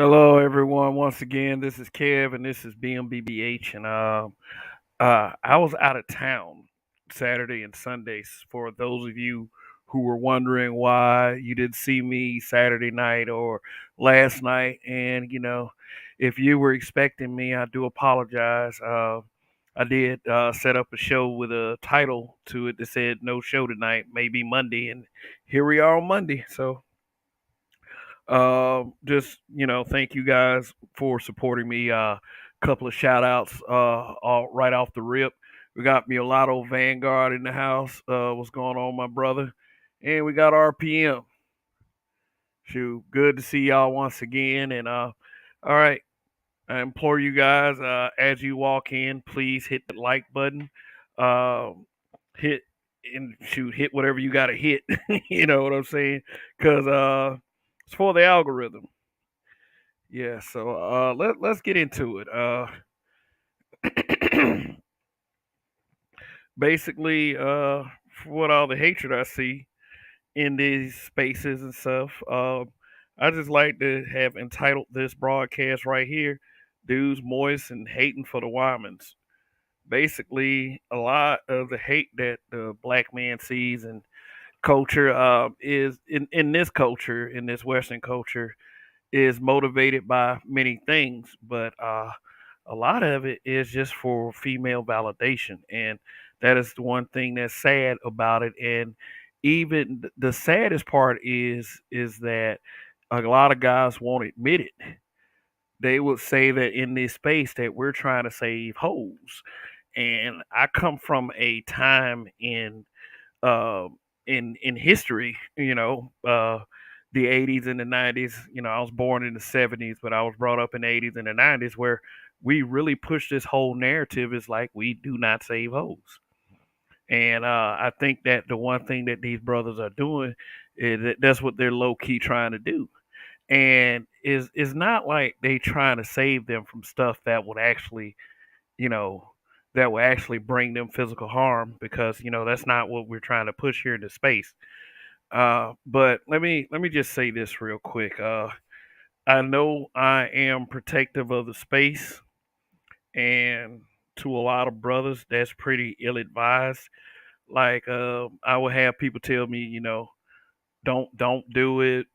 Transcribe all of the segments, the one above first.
Hello, everyone. Once again, this is Kev, and this is BMBBH. And I was out of town Saturday and Sundays. For those of you who were wondering why you didn't see me Saturday night or last night, and if you were expecting me, I do apologize. I did set up a show with a title to it that said "No show tonight, maybe Monday," and here we are on Monday. So just thank you guys for supporting me. Couple of shout outs all right off the rip. We got Mulatto Vanguard in the house. What's going on, my brother? And we got RPM. Shoot, good to see y'all once again. And all right, I implore you guys as you walk in, please hit the like button. Uh, hit and shoot, hit whatever you got to hit. You know what I'm saying? Because it's for the algorithm. Yeah, so let's get into it. Basically, for what all the hatred I see in these spaces and stuff, I just like to have entitled this broadcast right here, "Dudes Moist and Hating for the wahmans." Basically, a lot of the hate that the black man sees in culture is in this culture, in this Western culture, is motivated by many things, but a lot of it is just for female validation, and that is the one thing that's sad about it. And even the saddest part is that a lot of guys won't admit it. They would say that in this space that we're trying to save hoes, and I come from a time uh, in history, the 80s and the 90s. I was born in the 70s, but I was brought up in the 80s and the 90s where we really pushed this whole narrative is like we do not save hoes. And I think that the one thing that these brothers are doing is that that's what they're low key trying to do. And is not like they trying to save them from stuff that would actually, you know, that will actually bring them physical harm, because that's not what we're trying to push here into space. But let me just say this real quick. I know I am protective of the space, and to a lot of brothers, that's pretty ill advised. Like I will have people tell me, don't do it.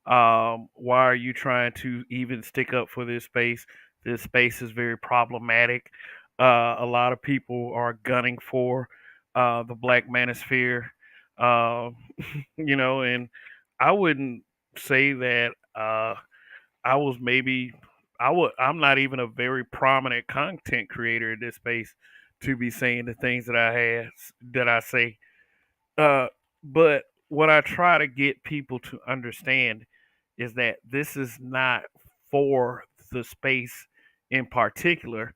Why are you trying to even stick up for this space? This space is very problematic. A lot of people are gunning for the black manosphere. Uh, and I wouldn't say that I was maybe I'm not even a very prominent content creator in this space to be saying the things that I say. Uh, but what I try to get people to understand is that this is not for the space in particular.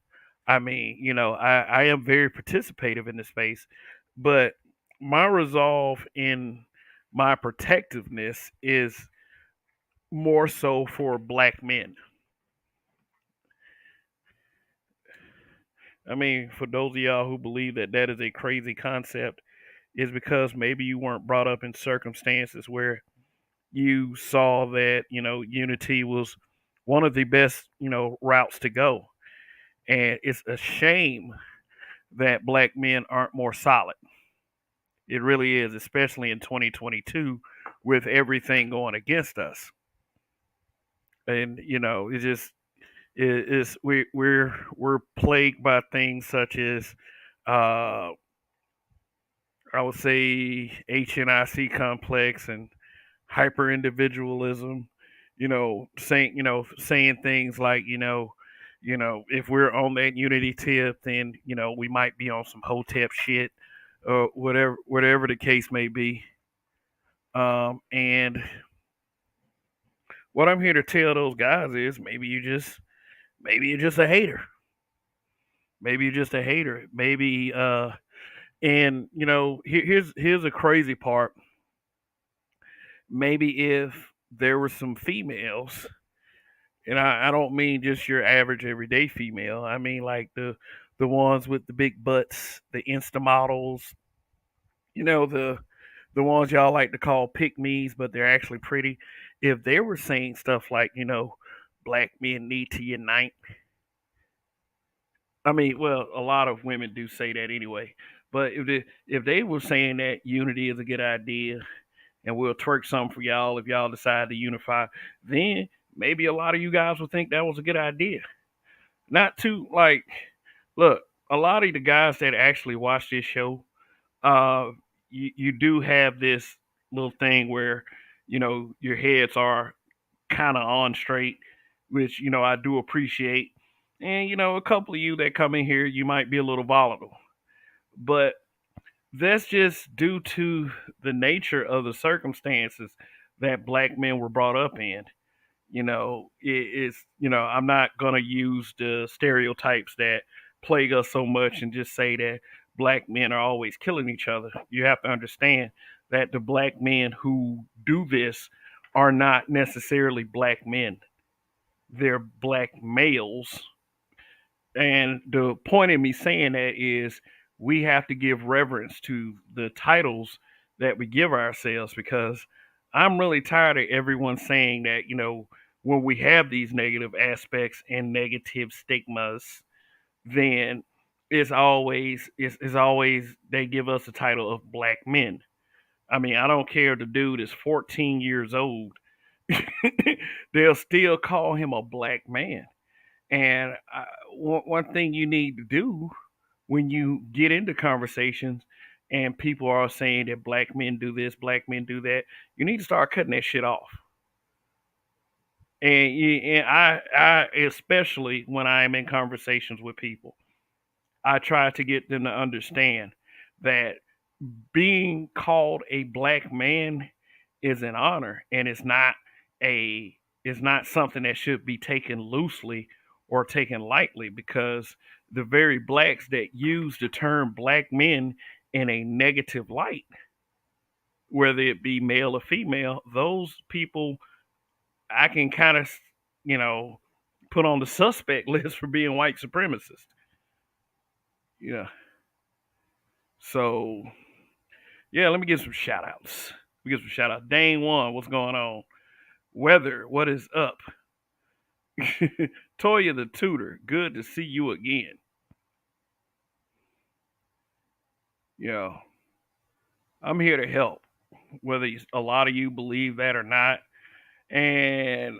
I mean, I am very participative in the space, but my resolve in my protectiveness is more so for black men. I mean, for those of y'all who believe that that is a crazy concept, is because maybe you weren't brought up in circumstances where you saw that unity was one of the best routes to go. And it's a shame that black men aren't more solid. It really is, especially in 2022 with everything going against us. And it just is we're plagued by things such as uh I would say HNIC complex and hyper individualism. Saying things like if we're on that unity tip, then we might be on some hotep shit or whatever the case may be. And what I'm here to tell those guys is maybe you're just a hater. Maybe you're just a hater. Maybe and here's a crazy part. Maybe if there were some females, and I don't mean just your average everyday female. I mean like the ones with the big butts, the Insta models, the the ones y'all like to call pick me's, but they're actually pretty, if they were saying stuff like, black men need to unite. I mean, well, a lot of women do say that anyway. But if they were saying that unity is a good idea, and we'll twerk something for y'all if y'all decide to unify, then maybe a lot of you guys would think that was a good idea. Not to like, look, a lot of the guys that actually watch this show, uh, you do have this little thing where, your heads are kind of on straight, which, I do appreciate. And, a couple of you that come in here, you might be a little volatile. But that's just due to the nature of the circumstances that black men were brought up in. I'm not going to use the stereotypes that plague us so much and just say that black men are always killing each other. You have to understand that the black men who do this are not necessarily black men, they're black males. And the point in me saying that is we have to give reverence to the titles that we give ourselves, because I'm really tired of everyone saying that, when we have these negative aspects and negative stigmas, then it's always they give us the title of black men. I mean, I don't care if the dude is 14 years old. They'll still call him a black man. And one thing you need to do when you get into conversations and people are saying that black men do this, black men do that, you need to start cutting that shit off. And I especially when I am in conversations with people, I try to get them to understand that being called a black man is an honor, and a it's not something that should be taken loosely or taken lightly, because the very blacks that use the term black men in a negative light, whether it be male or female, those people I can kind of, you know, put on the suspect list for being white supremacist. Yeah. So yeah, let me give some shout outs. We get some shout out. Dane one, what's going on? Weather, what is up? Toya the tutor, good to see you again. Yeah, I'm here to help, whether a lot of you believe that or not. And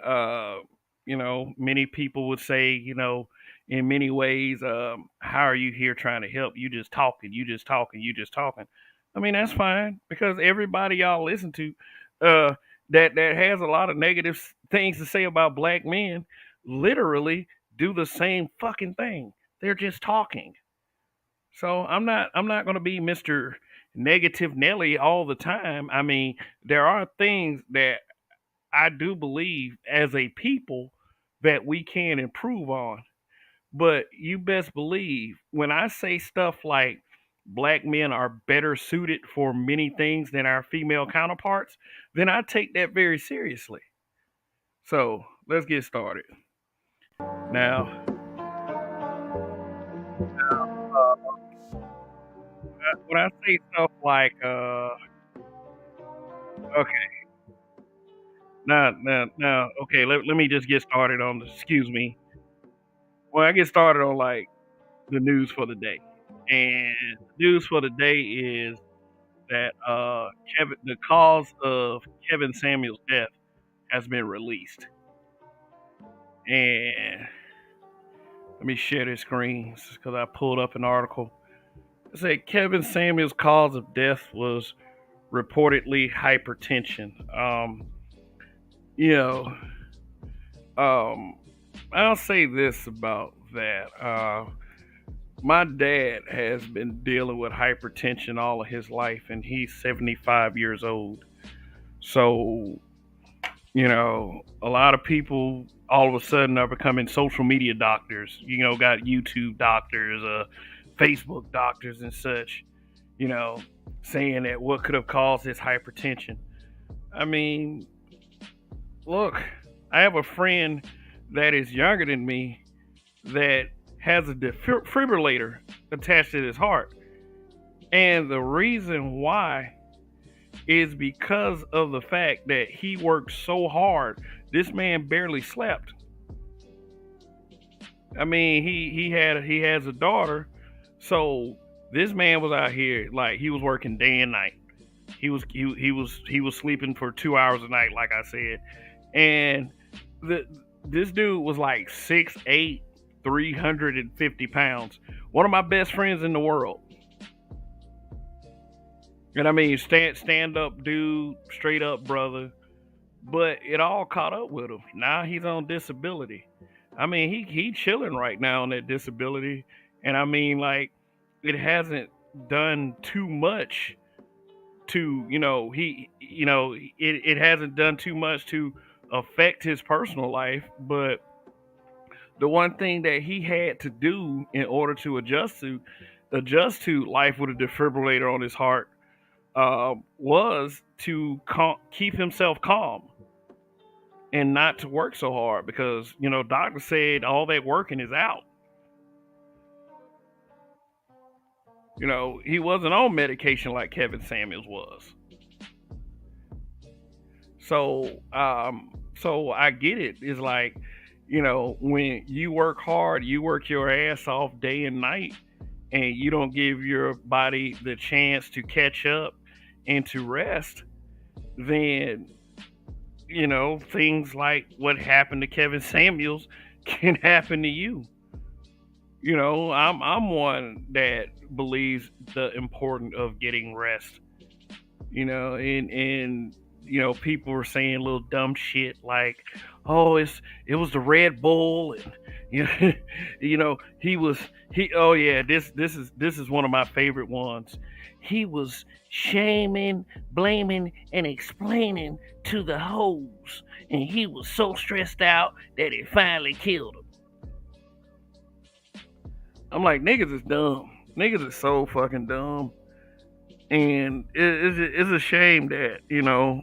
many people would say, in many ways, how are you here trying to help? You just talking, you just talking, you just talking. I mean, that's fine, because everybody y'all listen to, uh, that has a lot of negative things to say about black men, literally do the same fucking thing. They're just talking. So I'm not going to be Mr. Negative Nelly all the time. I mean, there are things that I do believe as a people that we can improve on. But you best believe when I say stuff like black men are better suited for many things than our female counterparts, then I take that very seriously. So let's get started. Now, uh, when I say stuff like, okay, now, okay, let me just get started on, excuse me. Well, I get started on like the news for the day. And the news for the day is that the cause of Kevin Samuel's death has been released. And let me share this screen because I pulled up an article. It said Kevin Samuel's cause of death was reportedly hypertension. You know, um, I'll say this about that. My dad has been dealing with hypertension all of his life, and he's 75 years old. So, a lot of people all of a sudden are becoming social media doctors. Got YouTube doctors, Facebook doctors, and such, you know, saying that what could have caused this hypertension. I mean, look, I have a friend that is younger than me that has a defibrillator attached to his heart. And the reason why is because of the fact that he worked so hard. This man barely slept. I mean, he has a daughter, so this man was out here like he was working day and night. He was sleeping for 2 hours a night, like I said, and the this dude was like 6'8", 350 pounds. One of my best friends in the world, and I mean stand up dude, straight up brother. But it all caught up with him. Now he's on disability. I mean, he chilling right now on that disability, and I mean, like, it hasn't done too much to it hasn't done too much to affect his personal life. But the one thing that he had to do in order to adjust to life with a defibrillator on his heart was to keep himself calm and not to work so hard because doctor said all that working is out. He wasn't on medication like Kevin Samuels was. So I get it. It's like, when you work hard, you work your ass off day and night, and you don't give your body the chance to catch up and to rest, then things like what happened to Kevin Samuels can happen to you. I'm one that believes the importance of getting rest. And people were saying little dumb shit like, "Oh, it was the Red Bull," and he was he. Oh yeah, this is one of my favorite ones. He was shaming, blaming, and explaining to the hoes, and he was so stressed out that it finally killed him. I'm like, niggas is dumb. Niggas is so fucking dumb. And it's a shame that,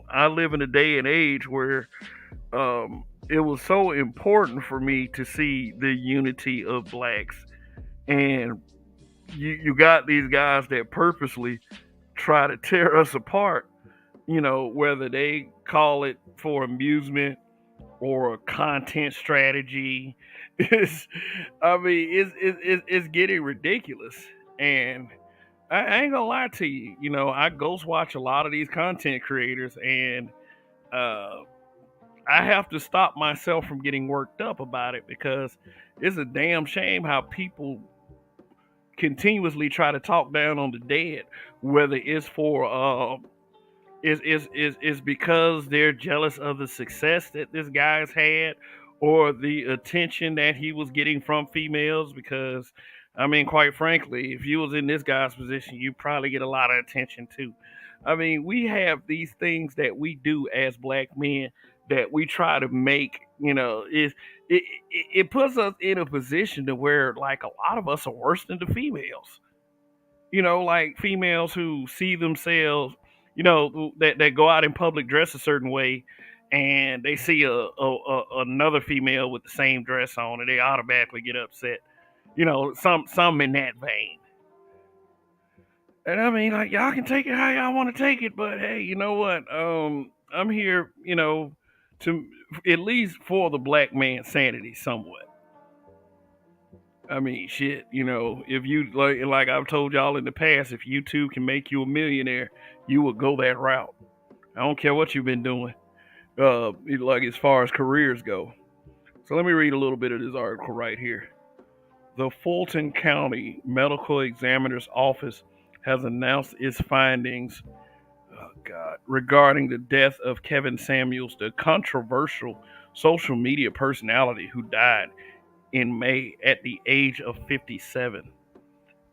I live in a day and age where it was so important for me to see the unity of blacks. And you got these guys that purposely try to tear us apart, whether they call it for amusement or a content strategy. It's, I mean, it's getting ridiculous. And I ain't gonna lie to you. I ghost watch a lot of these content creators, and uh, I have to stop myself from getting worked up about it because it's a damn shame how people continuously try to talk down on the dead, whether it's for is because they're jealous of the success that this guy's had or the attention that he was getting from females. Because I mean, quite frankly, if you was in this guy's position, you probably get a lot of attention too. I mean, we have these things that we do as black men that we try to make, is it puts us in a position to where like a lot of us are worse than the females. Like females who see themselves, that go out in public dress a certain way, and they see another female with the same dress on, and they automatically get upset. Some in that vein. And I mean, like, y'all can take it how y'all want to take it, but hey, you know what? I'm here, to at least for the black man's sanity, somewhat. I mean, shit, if you like I've told y'all in the past, if YouTube can make you a millionaire, you will go that route. I don't care what you've been doing, like as far as careers go. So let me read a little bit of this article right here. The Fulton County Medical Examiner's Office has announced its findings, oh God, regarding the death of Kevin Samuels, the controversial social media personality who died in May at the age of 57.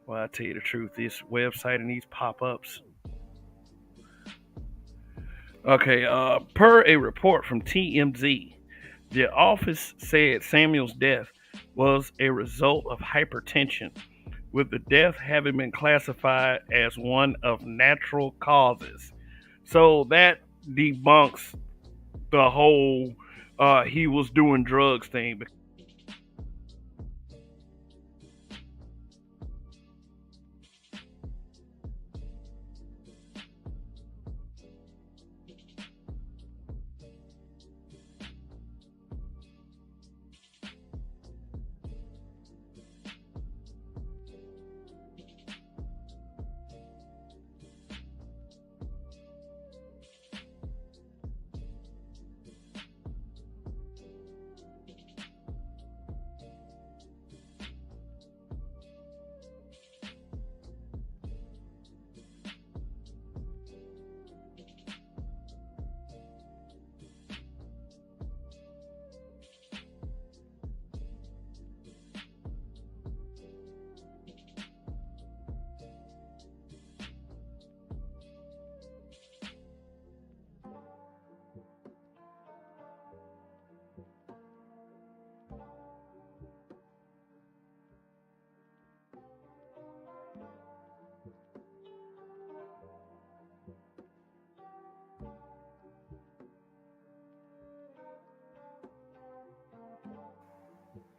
Well, I tell you the truth, this website and these pop-ups. Okay, per a report from TMZ, the office said Samuel's death was a result of hypertension, with the death having been classified as one of natural causes. So that debunks the whole he was doing drugs thing.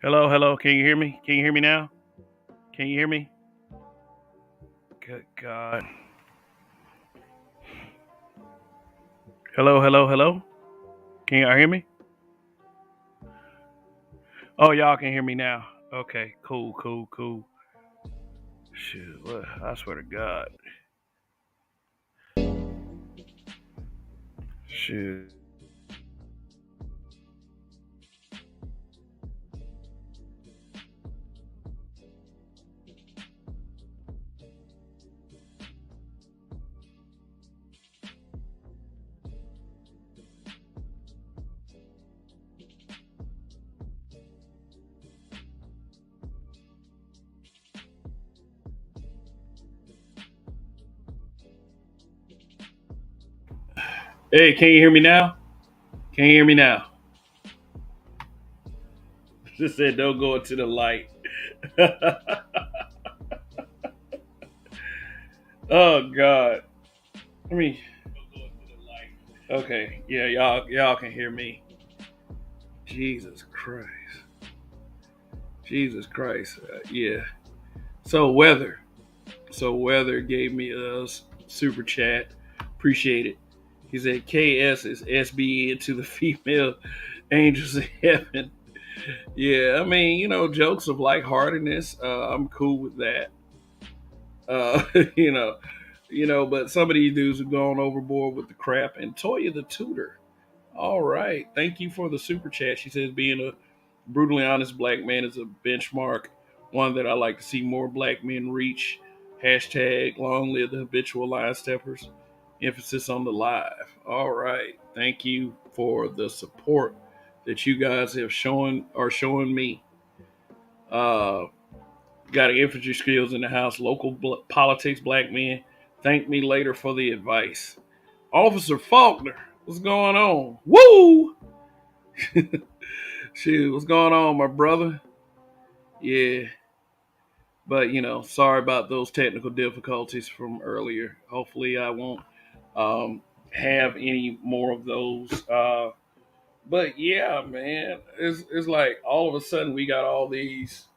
Hello, hello. Can you hear me? Can you hear me now? Can you hear me? Good God. Hello, hello, hello. Can y'all hear me? Oh, y'all can hear me now. Okay, cool, cool, cool. Shit, what? I swear to God. Shit. Hey, can you hear me now? Can you hear me now? Just said don't go into the light. Oh God. I mean, okay, yeah, y'all can hear me. Jesus Christ. Jesus Christ. Yeah. So weather. So weather gave me a super chat. Appreciate it. He said KS is SBE to the female angels in heaven. Yeah, I mean, jokes of lightheartedness. I'm cool with that. Uh, you know, but some of these dudes have gone overboard with the crap. And Toya the tutor. All right. Thank you for the super chat. She says being a brutally honest black man is a benchmark, one that I like to see more black men reach. Hashtag long live the habitual line steppers. Emphasis on the live. All right. Thank you for the support that you guys have showing me. Uh, got infantry skills in the house. Local politics, black men. Thank me later for the advice. Officer Faulkner, what's going on? Woo! Shoot, what's going on, my brother? Yeah, but sorry about those technical difficulties from earlier. Hopefully, I won't um, have any more of those. But yeah, man, it's like all of a sudden we got all these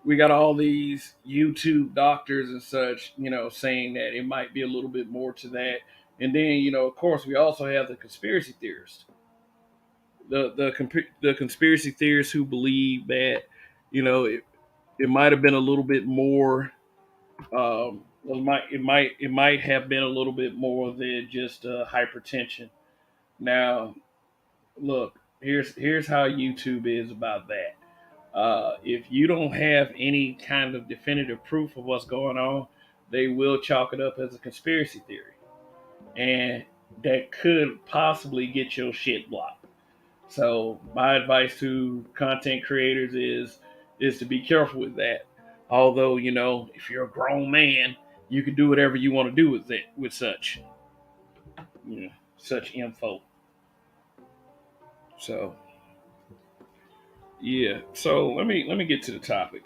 YouTube doctors and such, saying that it might be a little bit more to that. And then, of course, we also have the conspiracy theorists, the conspiracy theorists who believe that, it might have been a little bit more. It might have been a little bit more than just hypertension. Now, look, here's how YouTube is about that. If you don't have any kind of definitive proof of what's going on, they will chalk it up as a conspiracy theory, and that could possibly get your shit blocked. So my advice to content creators is to be careful with that. Although, if you're a grown man, you can do whatever you want to do with it with such info. So yeah. So let me get to the topic.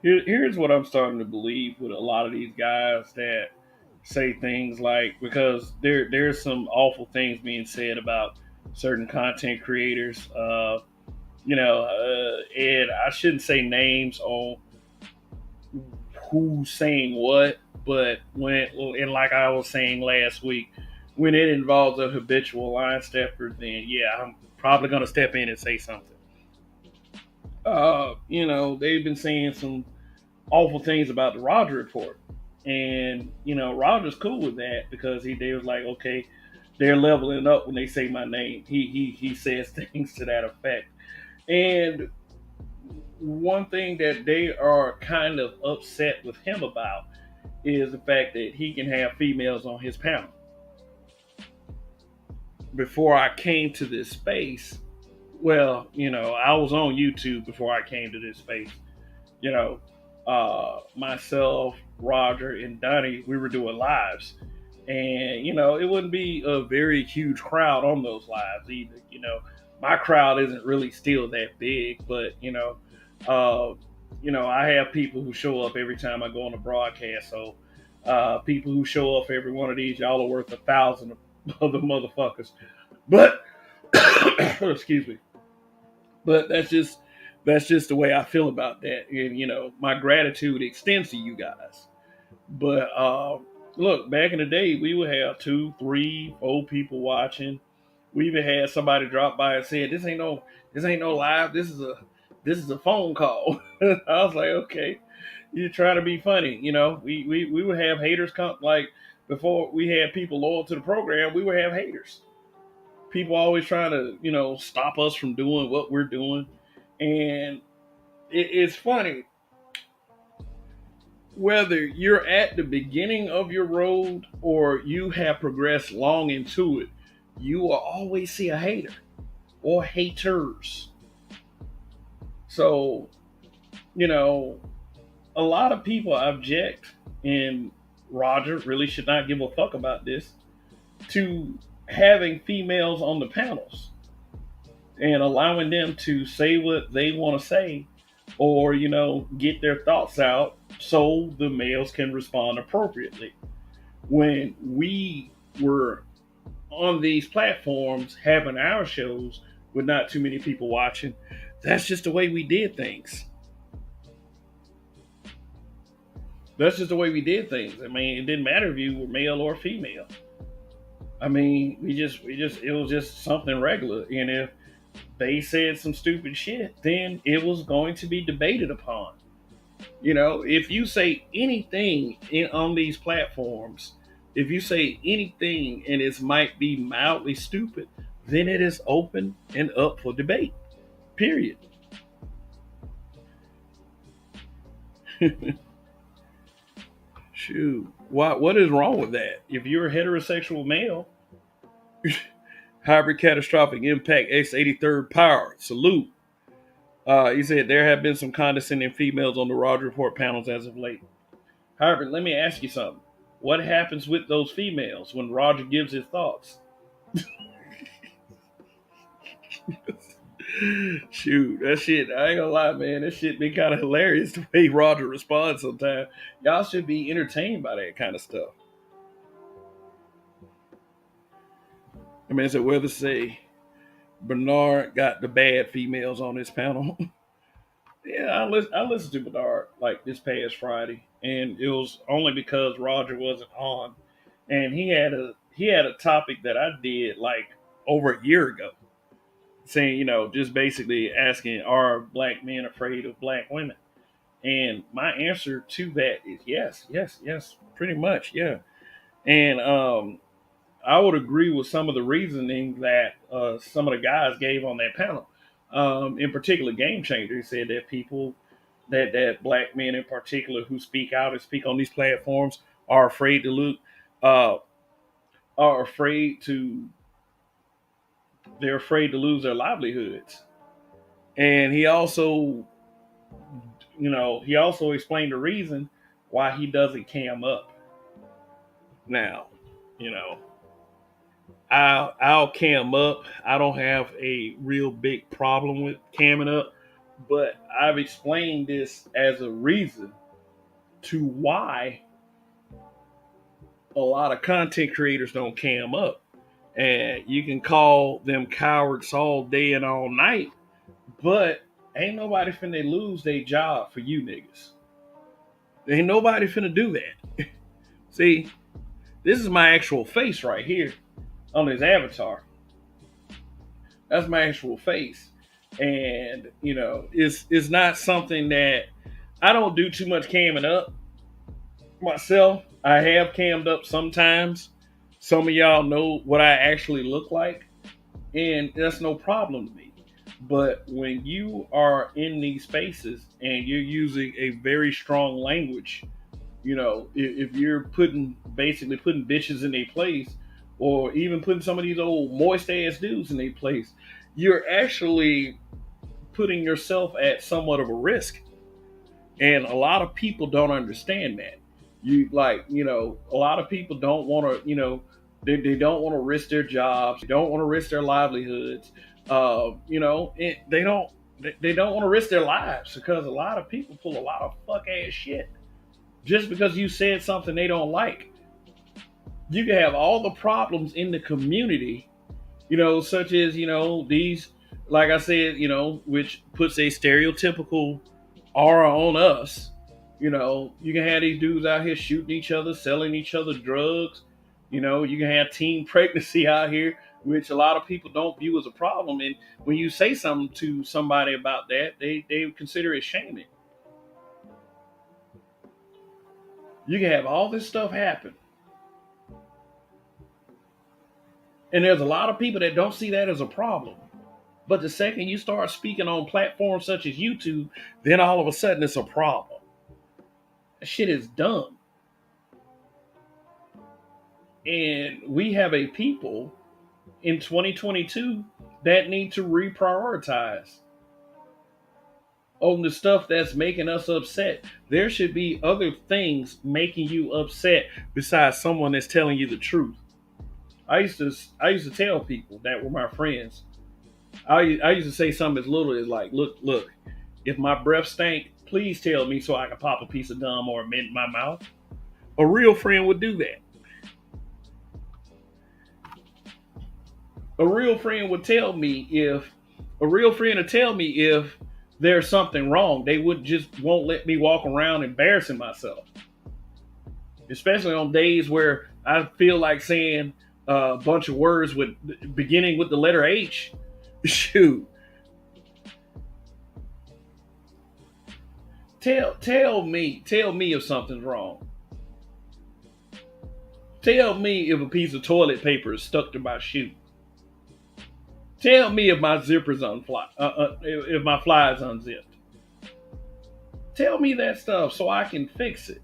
Here's what I'm starting to believe with a lot of these guys that say things like, because there's some awful things being said about certain content creators. And I shouldn't say names on who's saying what, but and like I was saying last week, when it involves a habitual line stepper, then yeah, I'm probably gonna step in and say something. They've been saying some awful things about the Roger report, and Roger's cool with that because they was like, okay, they're leveling up when they say my name. He says things to that effect, and one thing that they are kind of upset with him about is the fact that he can have females on his panel. Before I came to this space, well, I was on YouTube before I came to this space. You know, myself, Roger, and Donnie, we were doing lives. And, it wouldn't be a very huge crowd on those lives either. My crowd isn't really still that big, but, I have people who show up every time I go on a broadcast. So, people who show up for every one of these, y'all are worth 1,000 of the motherfuckers. But, excuse me. But That's just the way I feel about that. And, my gratitude extends to you guys. But look, back in the day, we would have two, three, four people watching. We even had somebody drop by and said, "This ain't no live. This is a phone call." I was like, "Okay, you're trying to be funny." We would have haters come like before we had people loyal to the program. We would have haters. People always trying to stop us from doing what we're doing, and it's funny whether you're at the beginning of your road or you have progressed long into it, you will always see a hater or haters. So, you know, a lot of people object, and Roger really should not give a fuck about this, to having females on the panels and allowing them to say what they want to say or, get their thoughts out so the males can respond appropriately. When we were on these platforms having our shows with not too many people watching, that's just the way we did things. That's just the way we did things. I mean, it didn't matter if you were male or female. I mean, it was just something regular. And if they said some stupid shit, then it was going to be debated upon. If you say anything on these platforms, if you say anything and it might be mildly stupid, then it is open and up for debate. Period. Shoot, what is wrong with that? If you're a heterosexual male, hybrid catastrophic impact X83rd power salute. He said there have been some condescending females on the Roger Report panels as of late. However, let me ask you something. What happens with those females when Roger gives his thoughts? Shoot, that shit, I ain't gonna lie, man. That shit be kind of hilarious the way Roger responds sometimes. Y'all should be entertained by that kind of stuff. I mean, it's a whether say Bernard got the bad females on his panel. Yeah, I listened to Bernard like this past Friday, and it was only because Roger wasn't on, and he had a topic that I did like over a year ago, saying just basically asking, are black men afraid of black women? And my answer to that is yes, yes, yes, pretty much, yeah. And I would agree with some of the reasoning that some of the guys gave on that panel. In particular, Game Changer said that that black men in particular who speak out and speak on these platforms are afraid to look, uh, are afraid to, they're afraid to lose their livelihoods. And he also explained the reason why he doesn't cam up. Now, you know, I'll cam up. I don't have a real big problem with camming up, but I've explained this as a reason to why a lot of content creators don't cam up. And you can call them cowards all day and all night, but ain't nobody finna lose their job for you niggas. Ain't nobody finna do that. See, this is my actual face right here on this avatar. That's my actual face. And, it's not something that I don't do too much camming up myself. I have cammed up sometimes. Some of y'all know what I actually look like, and that's no problem to me. But when you are in these spaces and you're using a very strong language, if you're basically putting bitches in their place, or even putting some of these old moist ass dudes in their place, you're actually putting yourself at somewhat of a risk. And a lot of people don't understand that. A lot of people don't want to, they don't want to risk their jobs. They don't want to risk their livelihoods. And they don't want to risk their lives because a lot of people pull a lot of fuck ass shit just because you said something they don't like. You can have all the problems in the community, such as these like I said, which puts a stereotypical aura on us. You can have these dudes out here shooting each other, selling each other drugs. You can have teen pregnancy out here, which a lot of people don't view as a problem. And when you say something to somebody about that, they consider it shaming. You can have all this stuff happen. And there's a lot of people that don't see that as a problem. But the second you start speaking on platforms such as YouTube, then all of a sudden it's a problem. That shit is dumb. And we have a people in 2022 that need to reprioritize on the stuff that's making us upset. There should be other things making you upset besides someone that's telling you the truth. I used to tell people that were my friends. I used to say something as little as like, look, if my breath stank, please tell me so I can pop a piece of gum or a mint in my mouth. A real friend would do that. A real friend would tell me if there's something wrong. They would just won't let me walk around embarrassing myself. Especially on days where I feel like saying a bunch of words with beginning with the letter H. Shoot. Tell me if something's wrong. Tell me if a piece of toilet paper is stuck to my shoe. Tell me if my zipper's if my fly is unzipped. Tell me that stuff so I can fix it.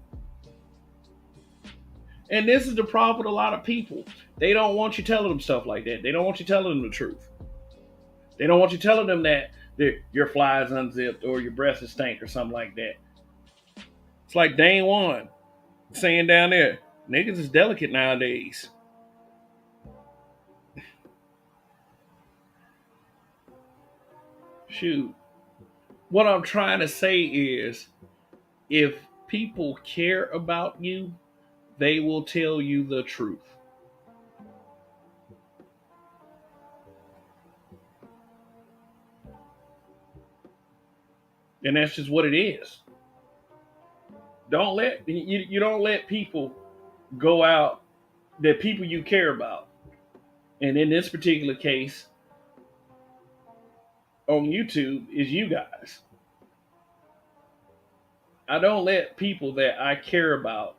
And this is the problem with a lot of people. They don't want you telling them stuff like that. They don't want you telling them the truth. They don't want you telling them that your fly is unzipped or your breath is stank or something like that. It's like Dane One saying down there, niggas is delicate nowadays. Shoot. What I'm trying to say is if people care about you, they will tell you the truth. And that's just what it is. You don't let people go out that people you care about. And in this particular case on YouTube is you guys. I don't let people that I care about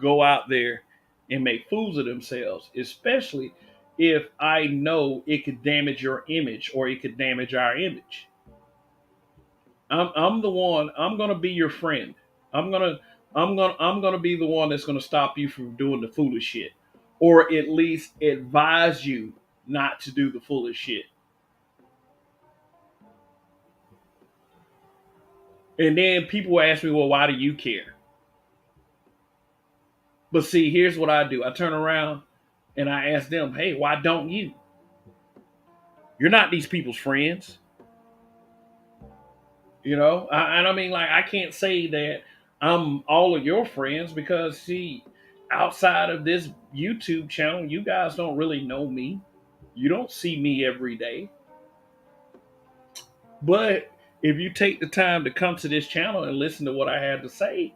go out there and make fools of themselves, especially if I know it could damage your image or it could damage our image. I'm the one. I'm gonna be your friend. I'm gonna I'm gonna be the one that's gonna stop you from doing the foolish shit, or at least advise you not to do the foolish shit. And then people ask me, well, why do you care? But see, here's what I do. I turn around and I ask them, hey, why don't you? You're not these people's friends. And I mean, like, I can't say that I'm all of your friends because, see, outside of this YouTube channel, you guys don't really know me. You don't see me every day. But if you take the time to come to this channel and listen to what I had to say,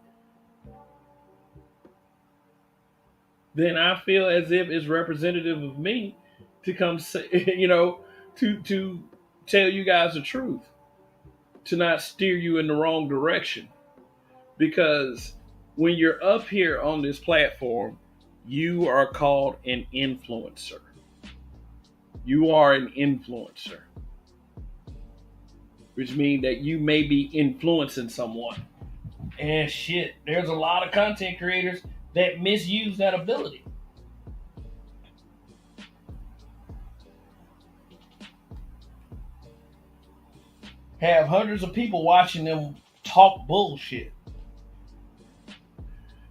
then I feel as if it's representative of me to come say, to tell you guys the truth, to not steer you in the wrong direction. Because when you're up here on this platform, you are called an influencer. You are an influencer, which means that you may be influencing someone. And shit, there's a lot of content creators that misuse that ability. Have hundreds of people watching them talk bullshit.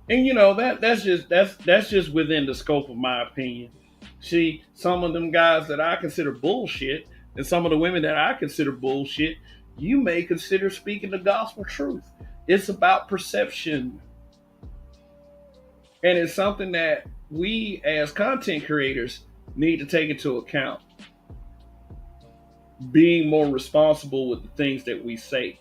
And that's just within the scope of my opinion. See, some of them guys that I consider bullshit and some of the women that I consider bullshit, you may consider speaking the gospel truth. It's about perception. And it's something that we as content creators need to take into account. being more responsible with the things that we say.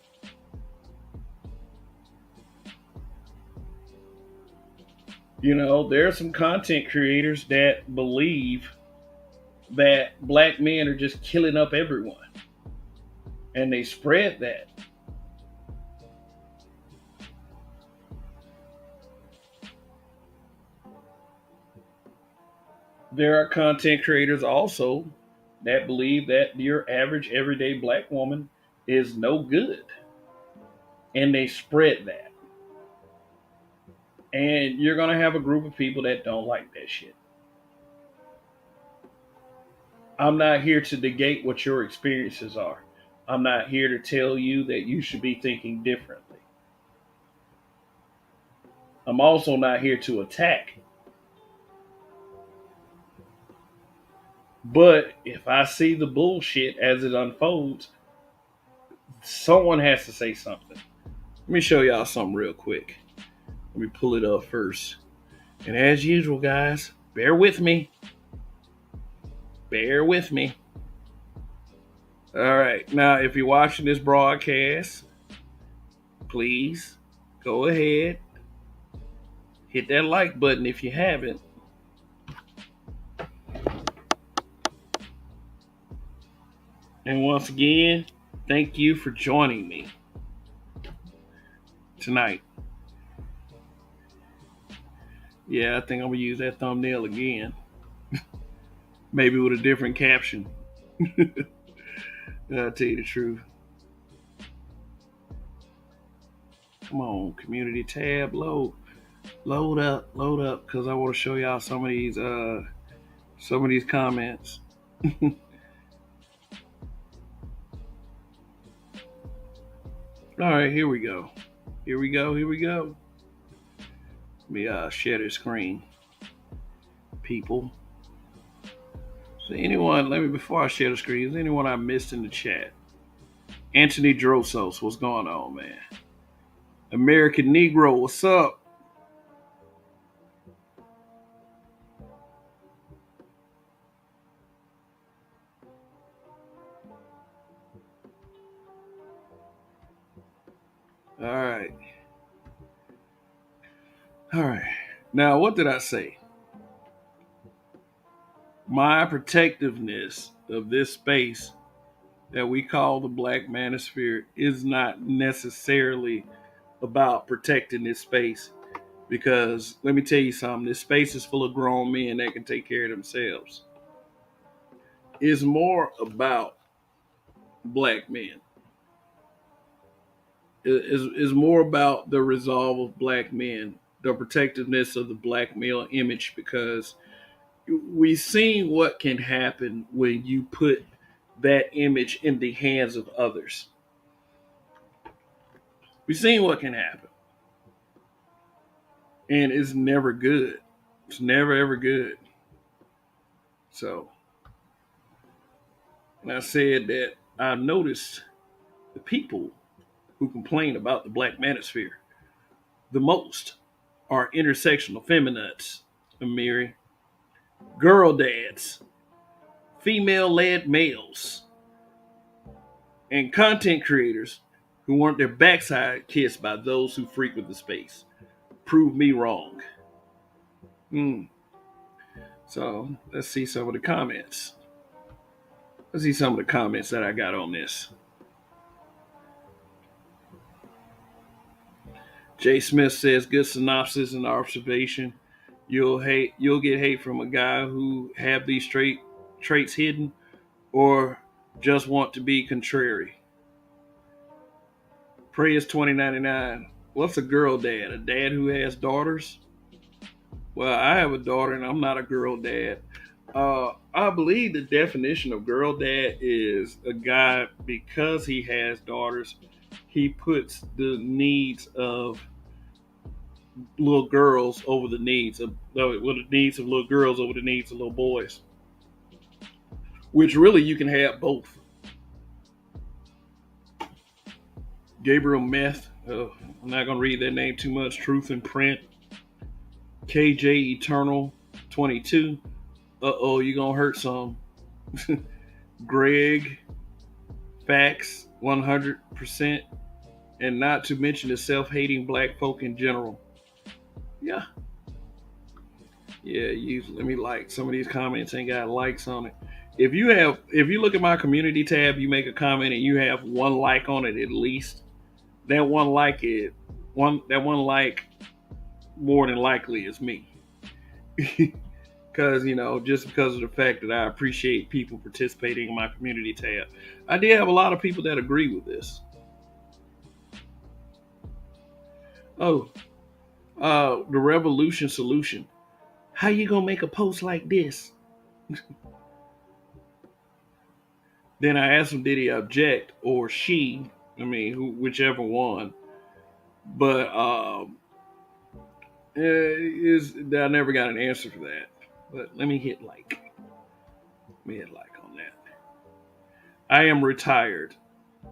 There are some content creators that believe that black men are just killing up everyone, and they spread that. There are content creators also that believe that your average everyday black woman is no good, and they spread that. And you're going to have a group of people that don't like that shit. I'm not here to negate what your experiences are. I'm not here to tell you that you should be thinking differently. I'm also not here to attack. But if I see the bullshit as it unfolds, someone has to say something. Let me show y'all something real quick. Let me pull it up first. And as usual, guys, bear with me. Bear with me. All right. Now, if you're watching this broadcast, please go ahead. Hit that like button if you haven't. And once again, thank you for joining me tonight. Yeah, I think I'm going to use that thumbnail again. Maybe with a different caption. I'll tell you the truth. Come on, community tab, load up, because I want to show y'all some of these comments. All right, here we go. Let me share the screen, people. So before I share the screen, is anyone I missed in the chat? Anthony Drosos, what's going on, man? American Negro, what's up? All right. Now, what did I say? My protectiveness of this space that we call the Black Manosphere is not necessarily about protecting this space, because let me tell you something, this space is full of grown men that can take care of themselves. It's more about black men. It's more about the resolve of black men, the protectiveness of the black male image, because we've seen what can happen when you put that image in the hands of others. We've seen what can happen. And it's never good. It's never, ever good. So, and I said that I noticed the people who complain about the Black Manosphere the most are intersectional feminists, Amiri, girl dads, female-led males, and content creators who want their backside kissed by those who frequent the space. Prove me wrong. So let's see some of the comments. Let's see some of the comments that I got on this. Jay Smith says, good synopsis and observation. You'll get hate from a guy who have these traits hidden or just want to be contrary. Prayers 2099. What's a girl dad? A dad who has daughters? Well, I have a daughter and I'm not a girl dad. I believe the definition of girl dad is a guy, because he has daughters, he puts the needs of little girls over the needs of little girls over the needs of little boys. Which really you can have both. Gabriel Meth, I'm not gonna read that name too much. Truth in Print. KJ Eternal 22. You're gonna hurt some. Greg Facts, 100%, and not to mention the self-hating black folk in general. Yeah, yeah. Let me like some of these comments ain't got likes on it. If you look at my community tab, you make a comment and you have one like on it at least. That one like is one like more than likely is me. Because just because of the fact that I appreciate people participating in my community tab. I did have a lot of people that agree with this. Oh, the revolution solution. How you gonna make a post like this? Then I asked him, did he object or she? I mean, whichever one. But is I never got an answer for that. But let me hit like. Let me hit like on that. I am retired.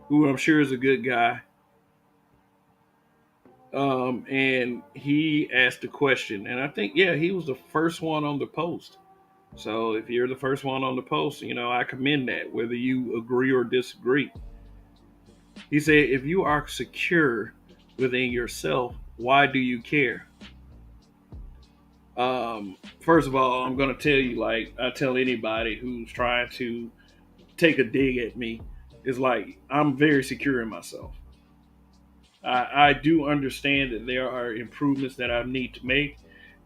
Who I'm sure is a good guy. And he asked a question, and I think he was the first one on the post. So if you're the first one on the post, I commend that, whether you agree or disagree. He said, if you are secure within yourself, why do you care? First of all, I'm going to tell you, like I tell anybody who's trying to take a dig at me, is like, I'm very secure in myself. I do understand that there are improvements that I need to make,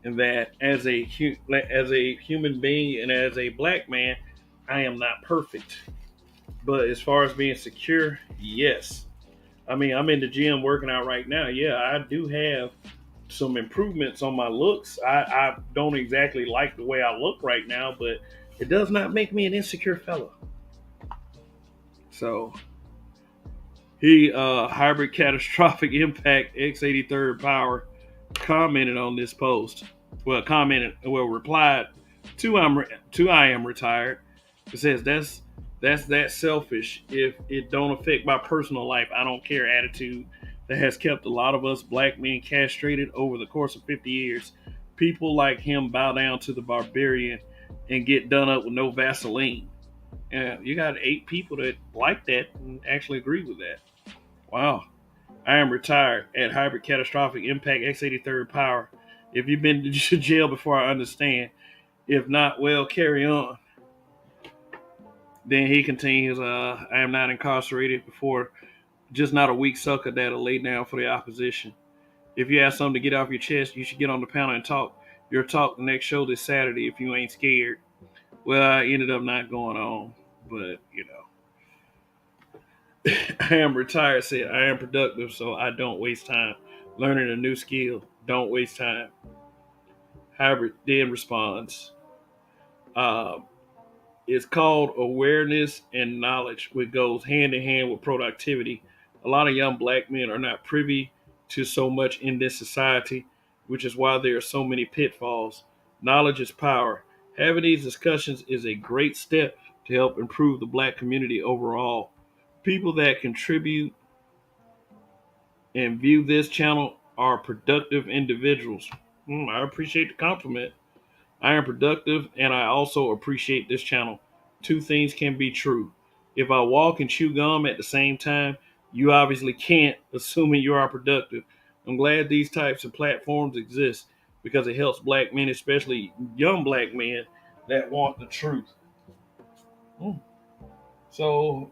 and that as a human being and as a black man, I am not perfect. But as far as being secure, yes. I mean, I'm in the gym working out right now. Yeah, I do have some improvements on my looks. I don't exactly like the way I look right now, but it does not make me an insecure fella. So he hybrid catastrophic impact X83rd power commented on this post. Replied to I am retired. It says that's that selfish. If it don't affect my personal life, I don't care attitude that has kept a lot of us black men castrated over the course of 50 years. People like him bow down to the barbarian and get done up with no Vaseline. And you got 8 people that like that and actually agree with that. Wow. I am retired at hybrid catastrophic impact X83rd power. If you've been to jail before, I understand. If not, well, carry on. Then he continues, I am not incarcerated before, just not a weak sucker that'll lay down for the opposition. If you have something to get off your chest, you should get on the panel and talk. Your talk the next show this Saturday if you ain't scared. Well, I ended up not going on, but I am retired, said I am productive, so I don't waste time. Learning a new skill, don't waste time. Hybrid then responds, uh, it's called awareness and knowledge, which goes hand in hand with productivity. A lot of young black men are not privy to so much in this society, which is why there are so many pitfalls. Knowledge is power. Having these discussions is a great step to help improve the black community overall. People that contribute and view this channel are productive individuals. I appreciate the compliment. I am productive and I also appreciate this channel. Two things can be true. If I walk and chew gum at the same time, you obviously can't, assuming you are productive. I'm glad these types of platforms exist because it helps black men, especially young black men that want the truth. Mm. So,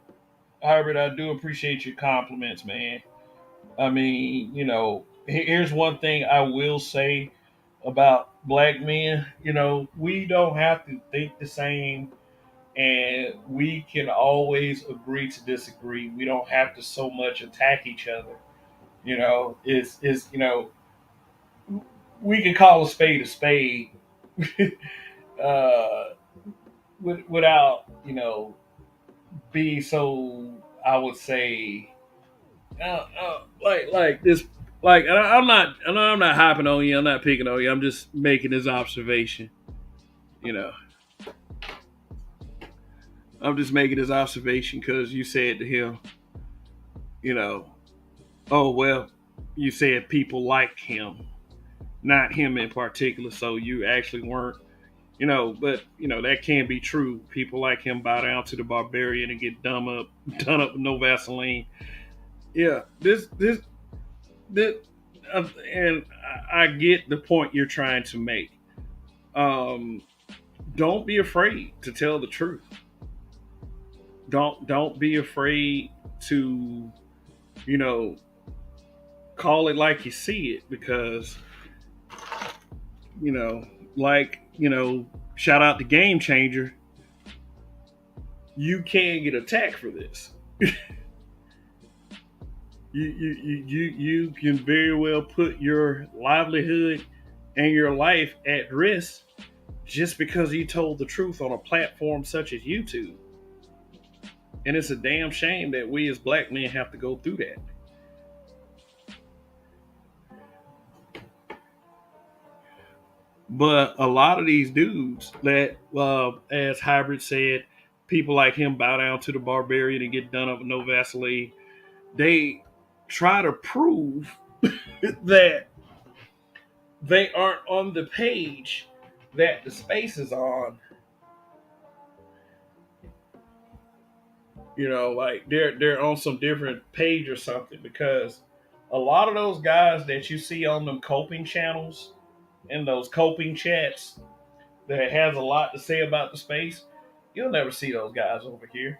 Hybrid, I do appreciate your compliments, man. I mean, here's one thing I will say about black men. We don't have to think the same, and we can always agree to disagree. We don't have to so much attack each other. Is we can call a spade, uh, without being so. I would say like this. Like I'm not hopping on you. I'm not picking on you. I'm just making this observation. You know, I'm just making this observation because you said to him, you know, oh well, you said people like him, not him in particular. So you actually weren't. But that can be true. People like him bow down to the barbarian and get done up with no Vaseline. Yeah, this, and I get the point you're trying to make. Um, don't be afraid to tell the truth. Don't be afraid to you know call it like you see it, because you know like shout out to Game Changer. You can get attacked for this. You can very well put your livelihood and your life at risk just because you told the truth on a platform such as YouTube. And it's a damn shame that we as black men have to go through that. But a lot of these dudes that, as Hybrid said, people like him bow down to the barbarian and get done up with no Vaseline. They try to prove that they aren't on the page that the space is on. Like they're on some different page or something, because a lot of those guys that you see on them coping channels and those coping chats that has a lot to say about the space, you'll never see those guys over here.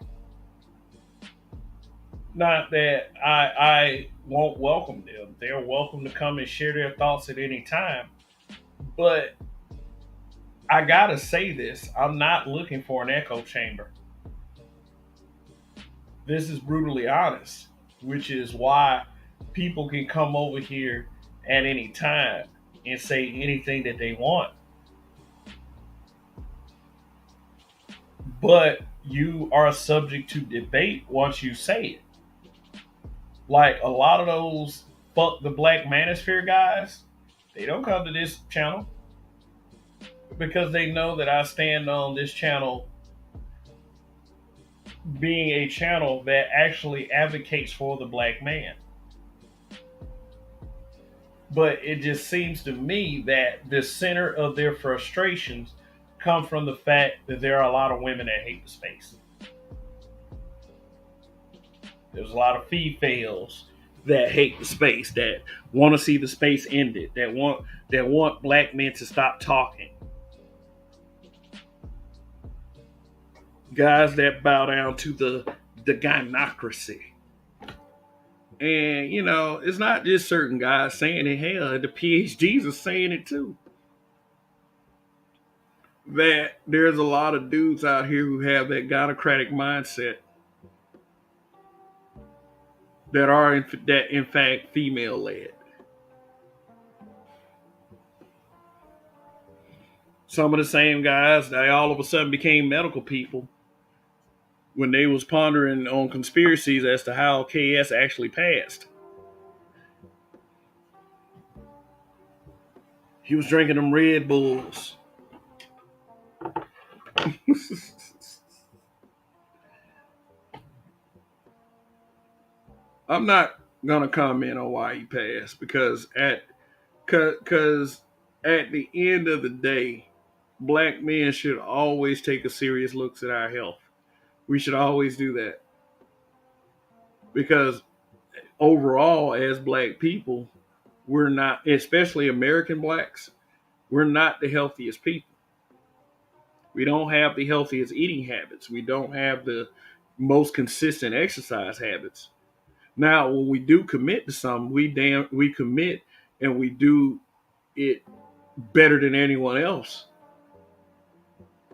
Not that I won't welcome them. They're welcome to come and share their thoughts at any time. But I gotta say this, I'm not looking for an echo chamber. This is brutally honest, which is why people can come over here at any time and say anything that they want. But you are subject to debate once you say it. Like a lot of those fuck the black manosphere guys, they don't come to this channel because they know that I stand on this channel being a channel that actually advocates for the black man. But it just seems to me that the center of their frustrations come from the fact that there are a lot of women that hate the space. There's a lot of females that hate the space, that want to see the space ended, that want black men to stop talking. Guys that bow down to the gynocracy. And it's not just certain guys saying it. Hell, the PhDs are saying it too. That there's a lot of dudes out here who have that gynocratic mindset that are in fact female led. Some of the same guys, they all of a sudden became medical people when they was pondering on conspiracies as to how KS actually passed. He was drinking them Red Bulls. I'm not gonna comment on why he passed, because because at the end of the day, black men should always take a serious look at our health. We should always do that, because overall, as black people, we're not, especially American blacks, we're not the healthiest people. We don't have the healthiest eating habits. We don't have the most consistent exercise habits. Now, when we do commit to something, we commit and we do it better than anyone else.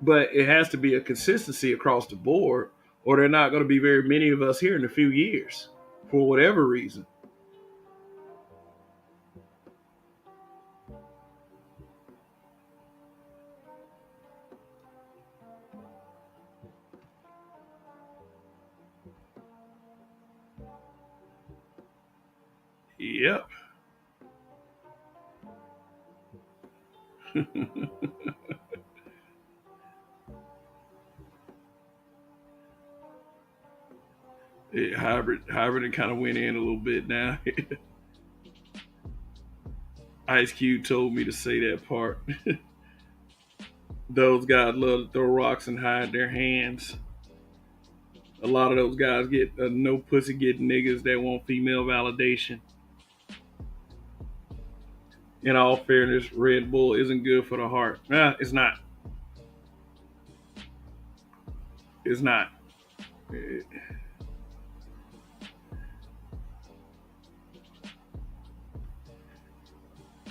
But it has to be a consistency across the board, or there are not going to be very many of us here in a few years, for whatever reason. Yep. Yeah, hybrid kind of went in a little bit now. Ice Cube told me to say that part. Those guys love to throw rocks and hide their hands. A lot of those guys get no pussy getting niggas that want female validation. In all fairness, Red Bull isn't good for the heart. Nah, it's not. It's not.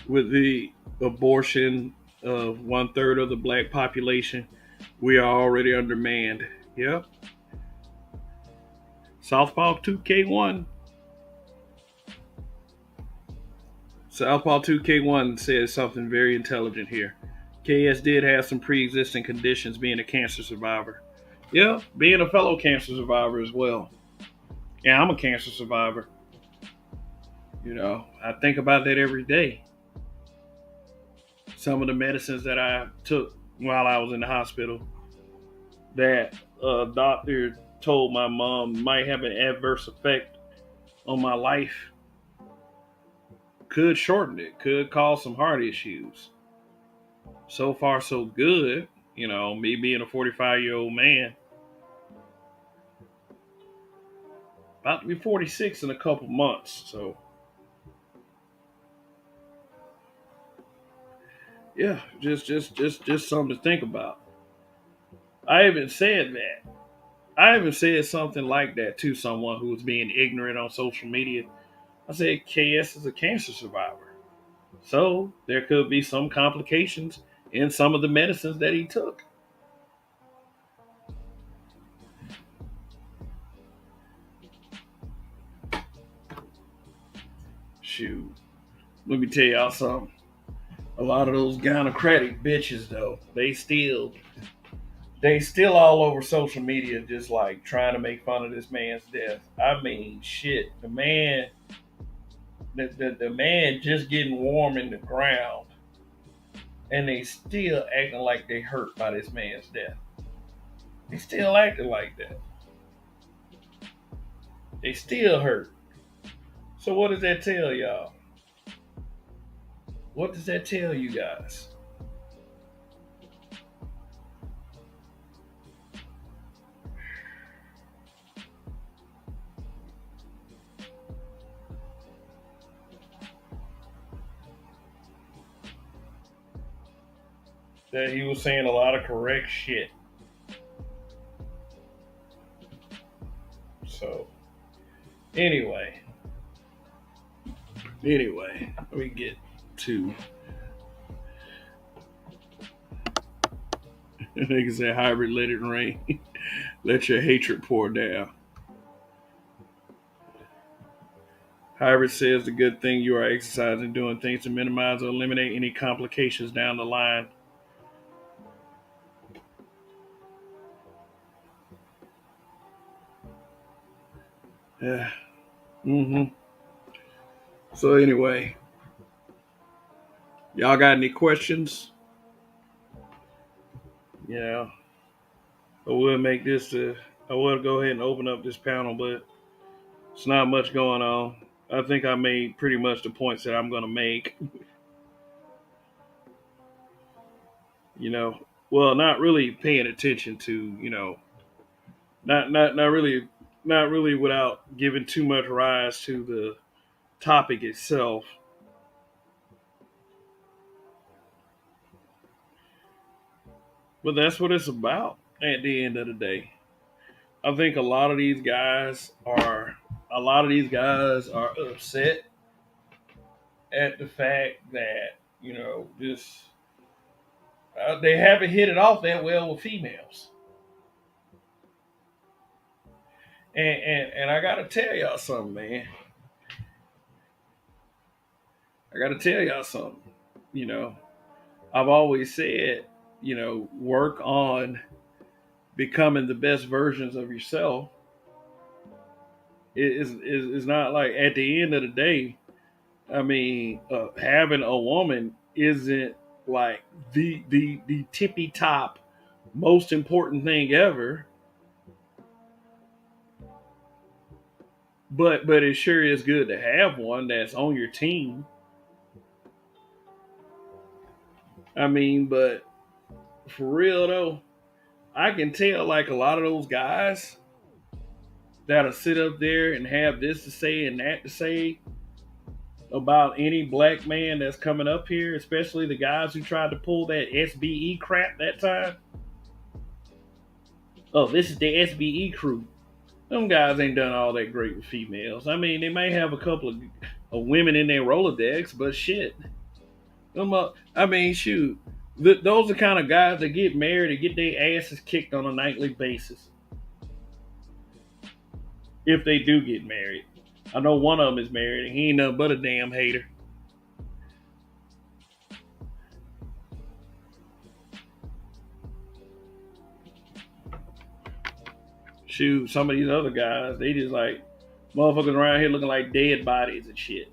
With the abortion of 1/3 of the black population, we are already undermanned. Yep. Southpaw 2K1. Southpaw 2K1 says something very intelligent here. KS did have some pre existing conditions being a cancer survivor. Yeah, being a fellow cancer survivor as well. Yeah, I'm a cancer survivor. I think about that every day. Some of the medicines that I took while I was in the hospital that a doctor told my mom might have an adverse effect on my life could shorten it, could cause some heart issues. So far, so good. Me being a 45-year-old man, about to be 46 in a couple months. So, yeah, just something to think about. I even said that. I even said something like that to someone who was being ignorant on social media. I said KS is a cancer survivor. So there could be some complications in some of the medicines that he took. Shoot. Let me tell y'all something. A lot of those gynocratic bitches though, they still all over social media just like trying to make fun of this man's death. I mean shit. The man just getting warm in the ground and they still acting like they hurt by this man's death. They still acting like that. They still hurt. So what does that tell y'all? What does that tell you guys? That he was saying a lot of correct shit. So anyway, let me get to niggas say hybrid, let it rain. Let your hatred pour down. Hybrid says the good thing you are exercising, doing things to minimize or eliminate any complications down the line. Yeah. Mm-hmm. So anyway, y'all got any questions? Yeah. I will make this. I will go ahead and open up this panel, but it's not much going on. I think I made pretty much the points that I'm going to make. Well, not really paying attention to, not really, not really without giving too much rise to the topic itself. But that's what it's about at the end of the day. I think a lot of these guys are upset at the fact that just they haven't hit it off that well with females. And I gotta tell y'all something, man. I gotta tell y'all something. You know, I've always said, work on becoming the best versions of yourself. Is not like at the end of the day. I mean, having a woman isn't like the tippy top most important thing ever. But it sure is good to have one that's on your team. I mean, but for real though, I can tell like a lot of those guys that'll sit up there and have this to say and that to say about any black man that's coming up here, especially the guys who tried to pull that SBE crap that time. Oh, this is the SBE crew. Them guys ain't done all that great with females. I mean, they may have a couple of women in their Rolodex, but shit. I mean, shoot. Those are the kind of guys that get married and get their asses kicked on a nightly basis. If they do get married. I know one of them is married and he ain't nothing but a damn hater. Shoot, some of these other guys, they just like motherfuckers around here looking like dead bodies and shit.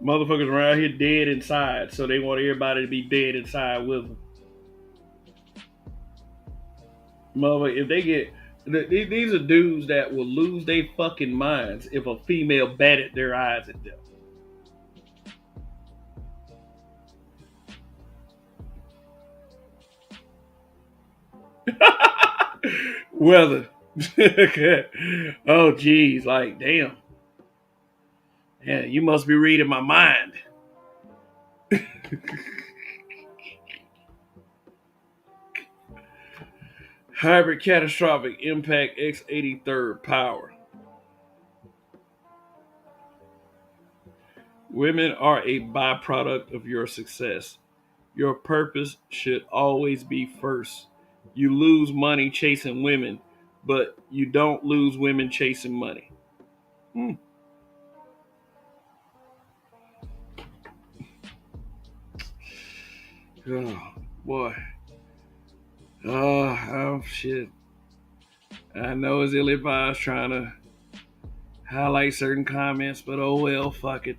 Motherfuckers around here dead inside, so they want everybody to be dead inside with them. Motherfucker, if they get these are dudes that will lose their fucking minds if a female batted their eyes at them. Weather. Oh geez, like damn. Yeah, you must be reading my mind. Hybrid catastrophic impact X83rd power. Women are a byproduct of your success. Your purpose should always be first. You lose money chasing women, but you don't lose women chasing money. Hmm. Oh, boy. Oh, shit. I know it's ill-advised trying to highlight certain comments, but oh well, fuck it.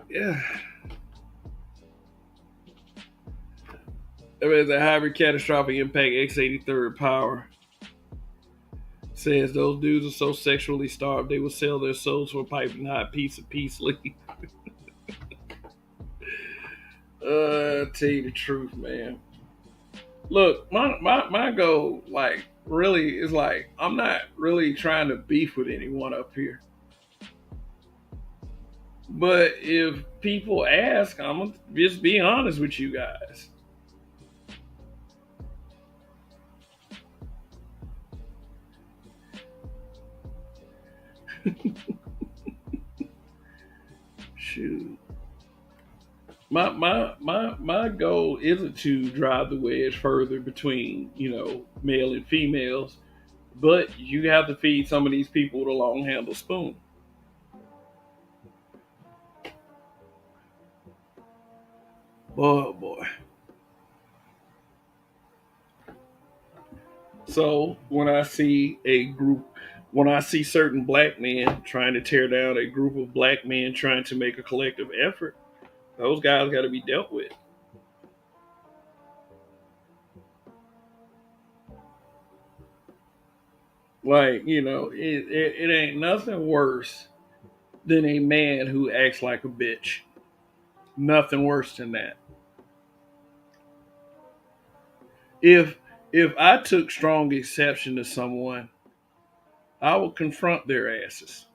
Yeah. There is a hybrid catastrophic impact X83rd power. Says those dudes are so sexually starved they will sell their souls for a piping hot piece of peace leaf. Tell you the truth, man. Look, my goal, like, really is like, I'm not really trying to beef with anyone up here. But if people ask, I'm gonna just be honest with you guys. Shoot. My goal isn't to drive the wedge further between, male and females, but you have to feed some of these people with a long handle spoon. Boy, oh boy. So when I see certain black men trying to tear down a group of black men trying to make a collective effort, those guys got to be dealt with. Like, it ain't nothing worse than a man who acts like a bitch. Nothing worse than that. If I took strong exception to someone, I would confront their asses.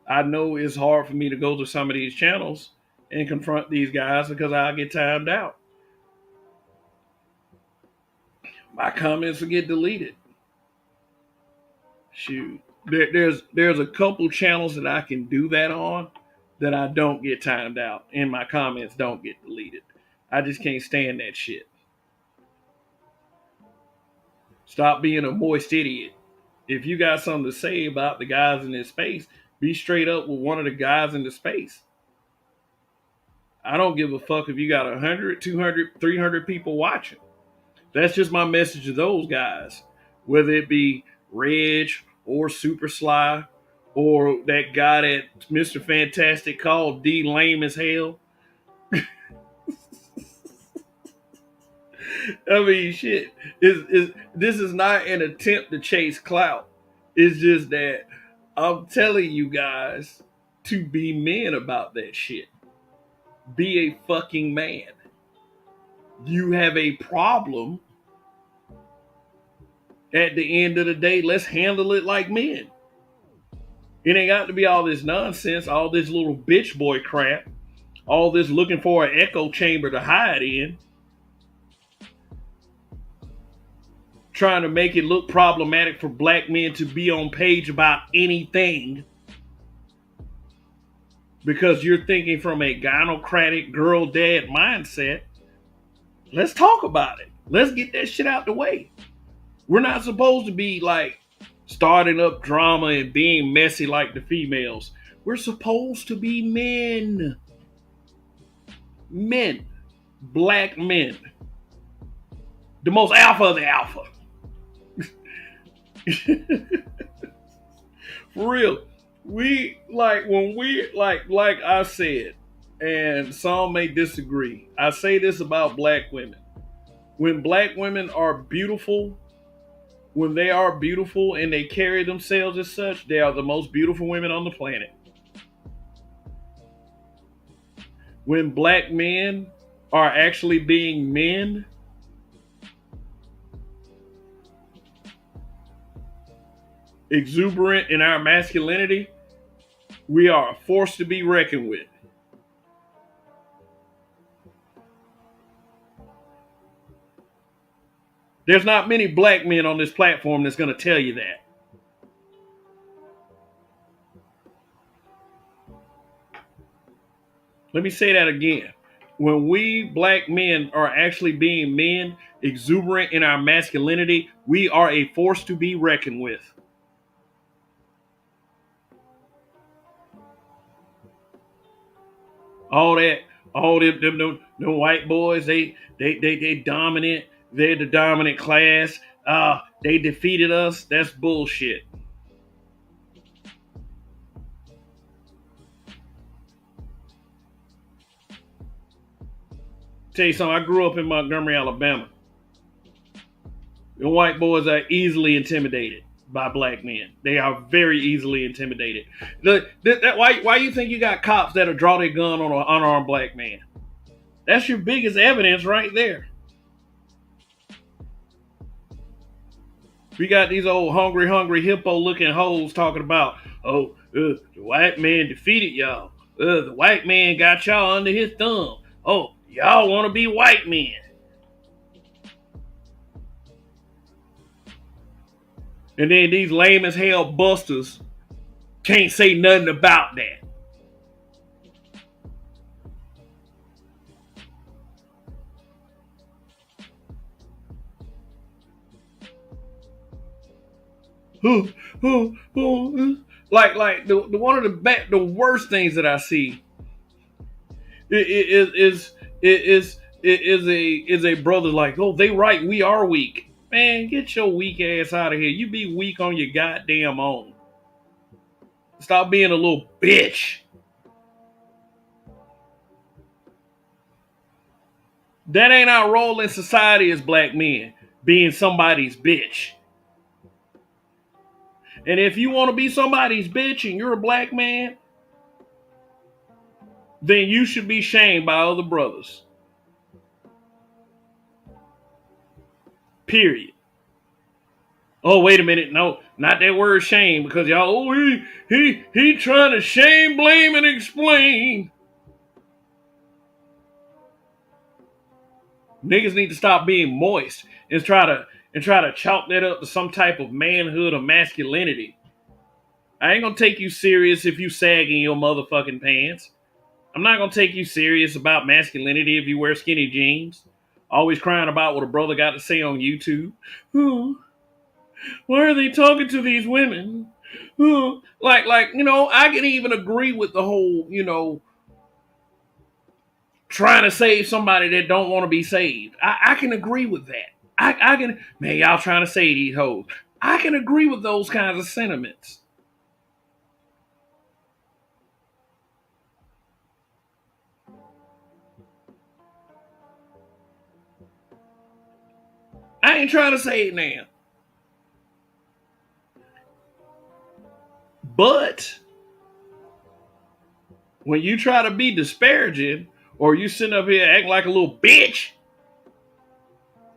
I know it's hard for me to go to some of these channels and confront these guys because I'll get timed out. My comments will get deleted. Shoot. There's a couple channels that I can do that on that I don't get timed out and my comments don't get deleted. I just can't stand that shit. Stop being a moist idiot. If you got something to say about the guys in this space, be straight up with one of the guys in the space. I don't give a fuck if you got 100, 200, 300 people watching. That's just my message to those guys. Whether it be Reg or Super Sly or that guy that Mr. Fantastic called D lame as hell. I mean, shit. This is not an attempt to chase clout. It's just that I'm telling you guys to be men about that shit. Be a fucking man. You have a problem. At the end of the day, let's handle it like men. It ain't got to be all this nonsense, all this little bitch boy crap, all this looking for an echo chamber to hide in, trying to make it look problematic for black men to be on page about anything because you're thinking from a gynocratic girl dad mindset. Let's talk about it. Let's get that shit out the way. We're not supposed to be like starting up drama and being messy like the females. We're supposed to be men. Men. Black men. The most alpha of the alpha. For real. We like when we like I said, and some may disagree. I say this about black women. When black women are beautiful, when they are beautiful and they carry themselves as such, they are the most beautiful women on the planet. When black men are actually being men, exuberant in our masculinity, we are a force to be reckoned with. There's not many black men on this platform that's going to tell you that. Let me say that again. When we black men are actually being men, exuberant in our masculinity, we are a force to be reckoned with. All that, all them white boys, they dominant. They're the dominant class. They defeated us. That's bullshit. Tell you something. I grew up in Montgomery, Alabama. The white boys are easily intimidated by black men. They are very easily intimidated. Why you think you got cops that'll draw their gun on an unarmed black man? That's your biggest evidence right there. We got these old hungry hippo looking hoes talking about, the white man defeated y'all. The white man got y'all under his thumb. Oh, y'all want to be white men. And then these lame as hell busters can't say nothing about that. Like the one of the worst things that I see is a brother like, oh, they right, we are weak. Man, get your weak ass out of here. You be weak on your goddamn own. Stop being a little bitch. That ain't our role in society as black men, being somebody's bitch. And if you want to be somebody's bitch and you're a black man, then you should be shamed by other brothers. Period. Oh, wait a minute. No, not that word shame, because y'all, he trying to shame, blame, and explain. Niggas need to stop being moist and try to chalk that up to some type of manhood or masculinity. I ain't gonna take you serious if you sag in your motherfucking pants. I'm not gonna take you serious about masculinity if you wear skinny jeans. Always crying about what a brother got to say on YouTube. Oh, why are they talking to these women? Oh, like I can even agree with the whole, trying to save somebody that don't want to be saved. I can agree with that. I can, man, y'all trying to save these hoes. I can agree with those kinds of sentiments. I ain't trying to say it now. But when you try to be disparaging or you sit up here acting like a little bitch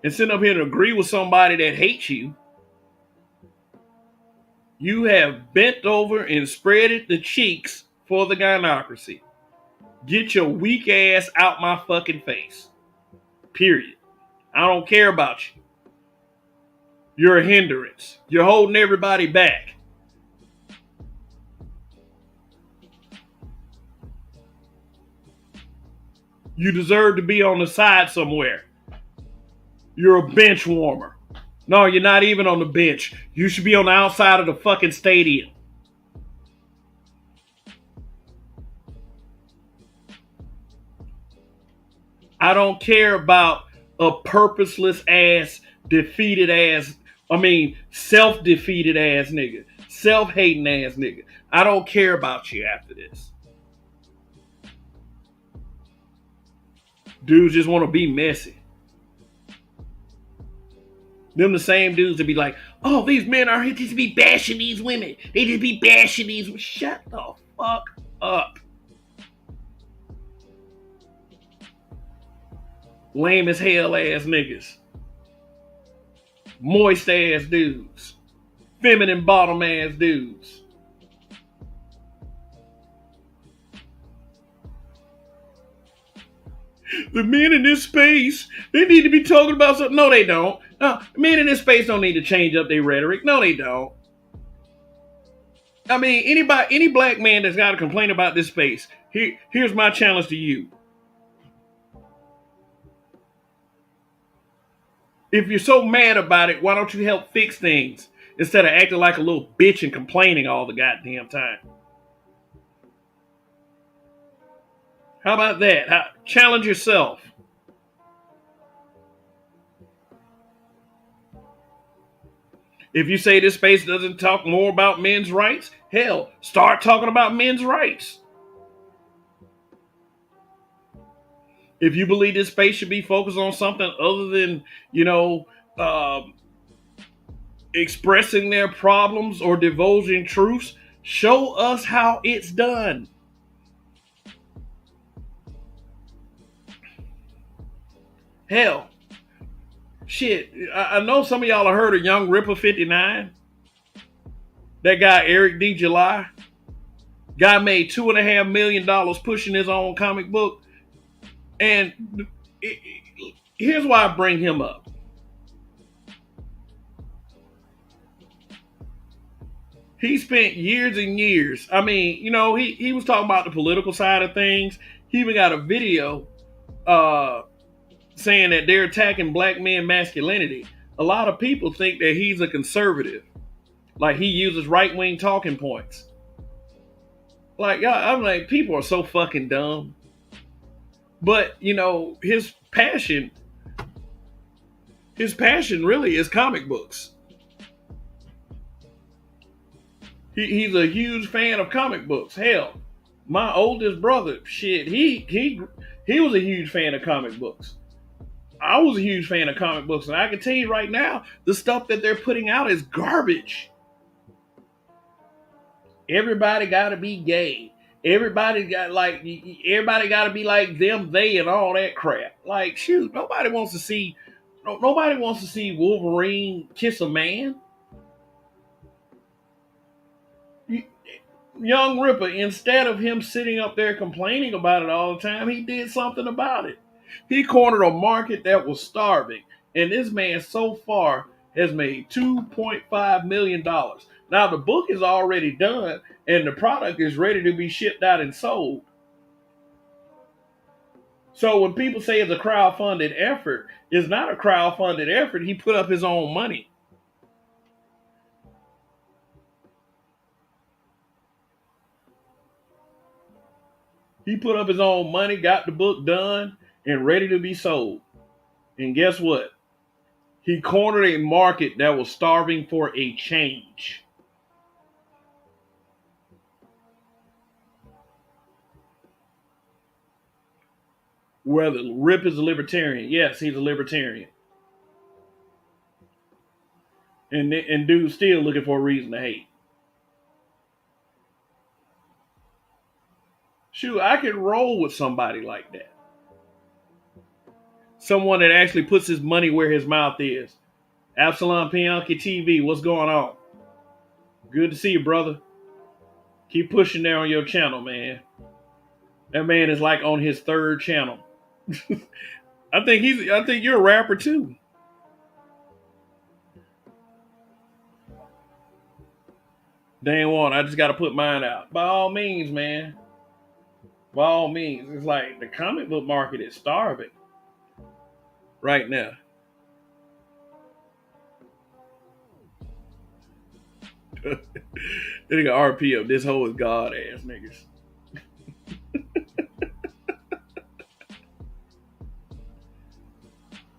and sit up here and agree with somebody that hates you, you have bent over and spreaded the cheeks for the gynocracy. Get your weak ass out my fucking face. Period. I don't care about you. You're a hindrance. You're holding everybody back. You deserve to be on the side somewhere. You're a bench warmer. No, you're not even on the bench. You should be on the outside of the fucking stadium. I don't care about a purposeless ass, defeated ass, self-defeated ass nigga. Self-hating ass nigga. I don't care about you after this. Dudes just want to be messy. Them the same dudes that be like, oh, these men are here just be bashing these women. They just be bashing these women. Shut the fuck up. Lame as hell ass niggas. Moist ass dudes. Feminine bottom ass dudes. The men in this space, they need to be talking about something. No, they don't. No, men in this space don't need to change up their rhetoric. No, they don't. I mean, any black man that's got to complain about this space, here's my challenge to you. If you're so mad about it, why don't you help fix things instead of acting like a little bitch and complaining all the goddamn time? How about that? Challenge yourself. If you say this space doesn't talk more about men's rights, hell, start talking about men's rights. If you believe this space should be focused on something other than, expressing their problems or divulging truths, show us how it's done. Hell, shit, I know some of y'all have heard of Young Ripper 59. That guy, Eric D. July. Guy made $2.5 million pushing his own comic book. And here's why I bring him up. He spent years and years. I mean, he was talking about the political side of things. He even got a video saying that they're attacking black men masculinity. A lot of people think that he's a conservative. Like he uses right-wing talking points. Like, I'm like, people are so fucking dumb. But, his passion really is comic books. He's a huge fan of comic books. Hell, my oldest brother, shit, he was a huge fan of comic books. I was a huge fan of comic books, and I can tell you right now, the stuff that they're putting out is garbage. Everybody got to be gay. Everybody got to be like them, they, and all that crap. Like, shoot, nobody wants to see Wolverine kiss a man. Young Ripper, instead of him sitting up there complaining about it all the time, he did something about it. He cornered a market that was starving, and this man so far has made $2.5 million. Now, the book is already done, and the product is ready to be shipped out and sold. So when people say it's a crowdfunded effort, it's not a crowdfunded effort. He put up his own money. He put up his own money, got the book done, and ready to be sold. And guess what? He cornered a market that was starving for a change. Whether Rip is a libertarian. Yes, he's a libertarian. and dudes still looking for a reason to hate. Shoot, I could roll with somebody like that. Someone that actually puts his money where his mouth is. Absalom Pianki TV, what's going on? Good to see you, brother. Keep pushing there on your channel, man. That man is like on his third channel. I think you're a rapper too. Dang one, I just gotta put mine out. By all means, man. By all means. It's like the comic book market is starving right now. Then they got RP up. This whole is God ass niggas.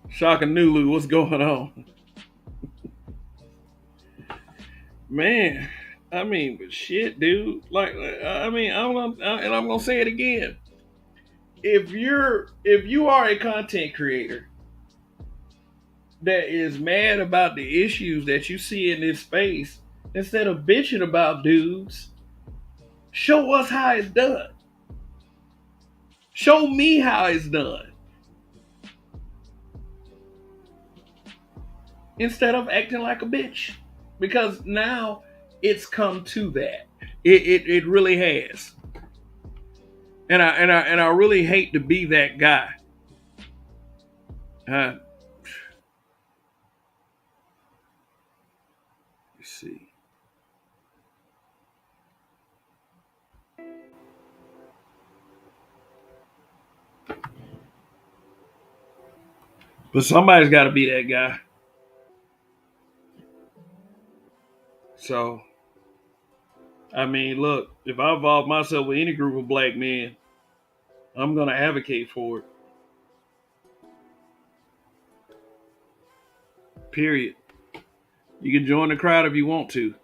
Shaka Nulu, what's going on? Man, I mean, but shit, dude. Like, I mean, I'm gonna say it again. If you are a content creator that is mad about the issues that you see in this space, instead of bitching about dudes, show us how it's done. Show me how it's done. Instead of acting like a bitch. Because now it's come to that. It really has. And I really hate to be that guy. Let's see. But somebody's got to be that guy. So, I mean, look, if I involve myself with any group of black men, I'm going to advocate for it. Period. You can join the crowd if you want to.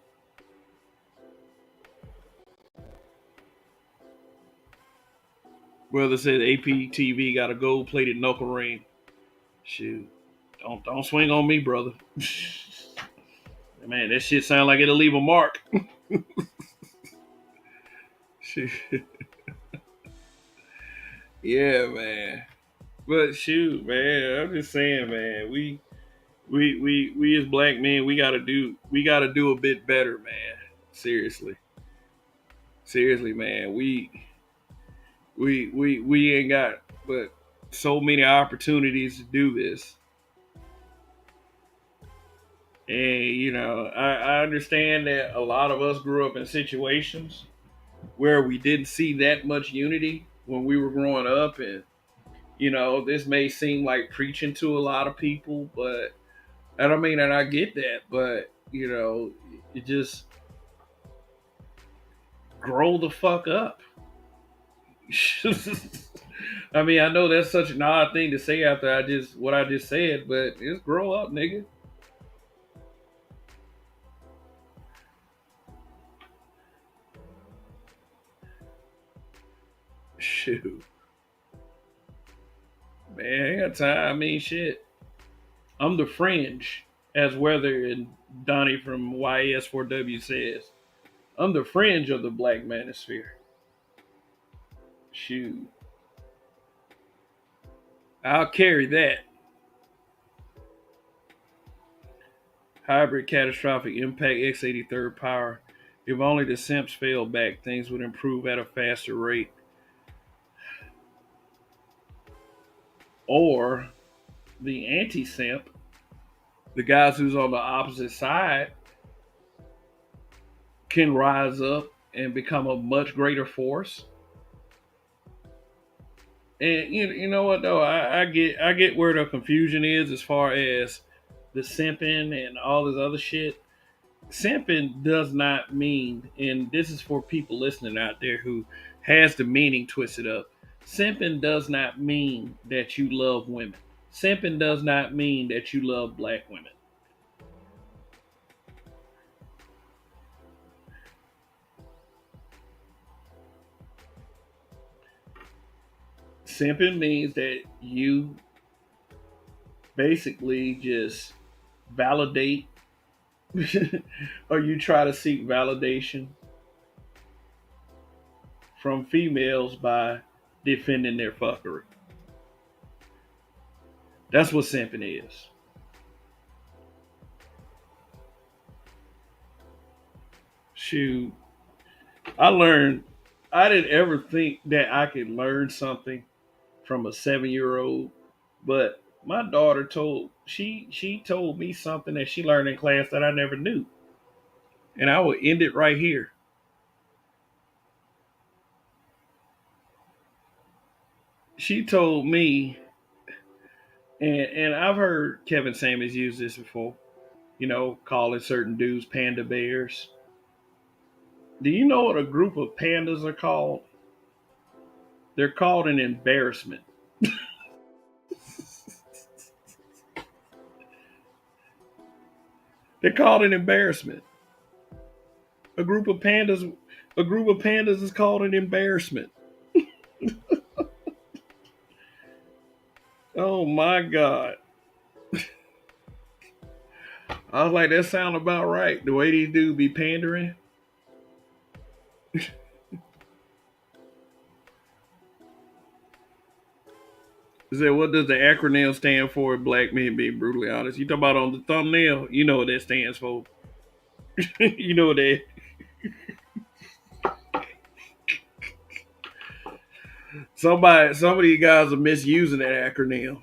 Brother said APTV got a gold plated knuckle ring. Shoot. Don't swing on me, brother. Man, that shit sound like it'll leave a mark. Yeah, man. But shoot, man, I'm just saying, man, we as black men, we gotta do a bit better, man. Seriously. Seriously, man. We ain't got but so many opportunities to do this. And you know, I understand that a lot of us grew up in situations where we didn't see that much unity when we were growing up, and you know, this may seem like preaching to a lot of people, but I don't mean, and I get that, but you know, it just grow the fuck up. I mean, I know that's such an odd thing to say after what I just said, but just grow up, nigga. Shoot, man, I ain't got time. I mean, shit. I'm the fringe, as Weather and Donnie from YS4W says. I'm the fringe of the black manosphere. Shoot, I'll carry that. Hybrid catastrophic impact X83rd power. If only the simps failed back, things would improve at a faster rate. Or the anti simp, the guys who's on the opposite side, can rise up and become a much greater force. And you know what though, I get where the confusion is as far as the simping and all this other shit. Simping does not mean, and this is for people listening out there who has the meaning twisted up. Simping does not mean that you love women. Simping does not mean that you love black women. Simping means that you basically just validate or you try to seek validation from females by defending their fuckery. That's what simping is. Shoot, I learned. I didn't ever think that I could learn something from a 7 year old, but my daughter she told me something that she learned in class that I never knew, and I will end it right here. She told me, and I've heard Kevin Samuels use this before. Calling certain dudes panda bears. Do you know what a group of pandas are called? They're called an embarrassment. They're called an embarrassment. A group of pandas, a group of pandas is called an embarrassment. Oh my god! I was like, that sound about right. The way these dudes be pandering. I said, what does the acronym stand for? Black men being brutally honest. You talk about on the thumbnail. You know what that stands for. You know what that. Some of you guys are misusing that acronym.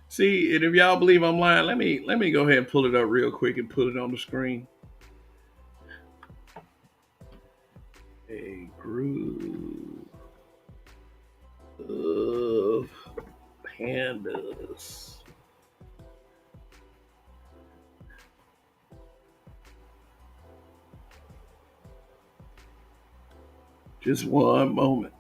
See, and if y'all believe I'm lying, let me go ahead and pull it up real quick and put it on the screen. A group of pandas. Just one moment.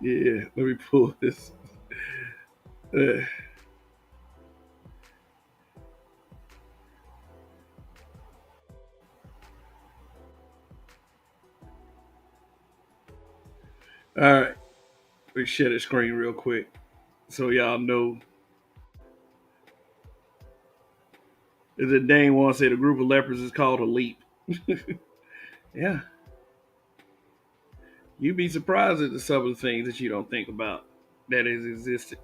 Yeah, let me pull this. Uh, all right, let me share the screen real quick so y'all know. As a Dane once said, a group of lepers is called a leap. Yeah, you'd be surprised at some of the things that you don't think about that has existed.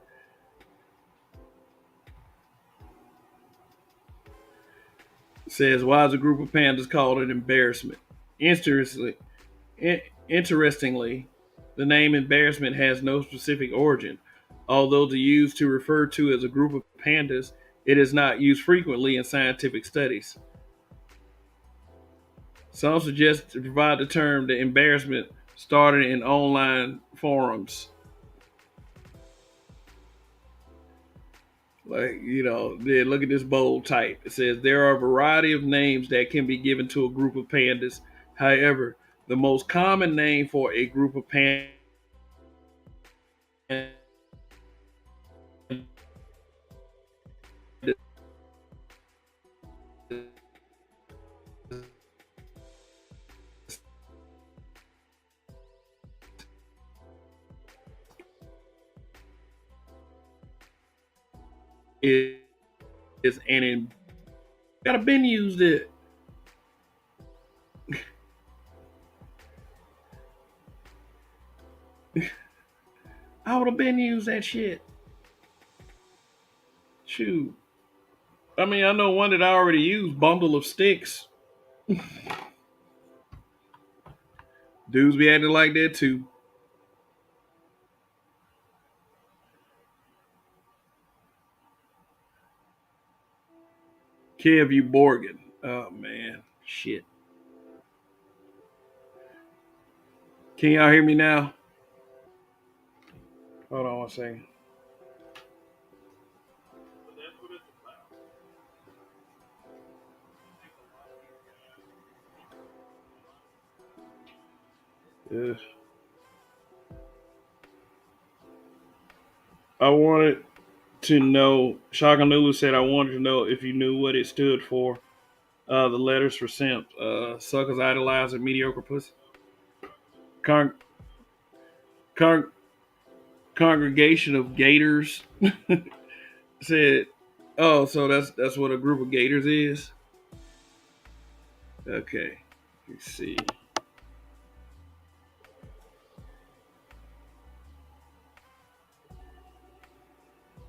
It says, why is a group of pandas called an embarrassment? Interestingly, interestingly, the name embarrassment has no specific origin. Although to use to refer to as a group of pandas, it is not used frequently in scientific studies. Some suggest to provide the term the embarrassment started in online forums. Like, then look at this bold type. It says there are a variety of names that can be given to a group of pandas. However, the most common name for a group of pandas is an gotta been used it. I would have been used that shit. Shoot. I mean, I know one that I already used, bundle of sticks. Dudes be acting like that too. Kev, you Borgin. Oh man, shit. Can y'all hear me now? Hold on one second. Yeah. I wanted to know. Shaganulu said I wanted to know if you knew what it stood for. The letters for simp. Suckers idolizing mediocre pussy. Con- con- Congregation of gators said, "Oh, so that's what a group of gators is." Okay, let's see.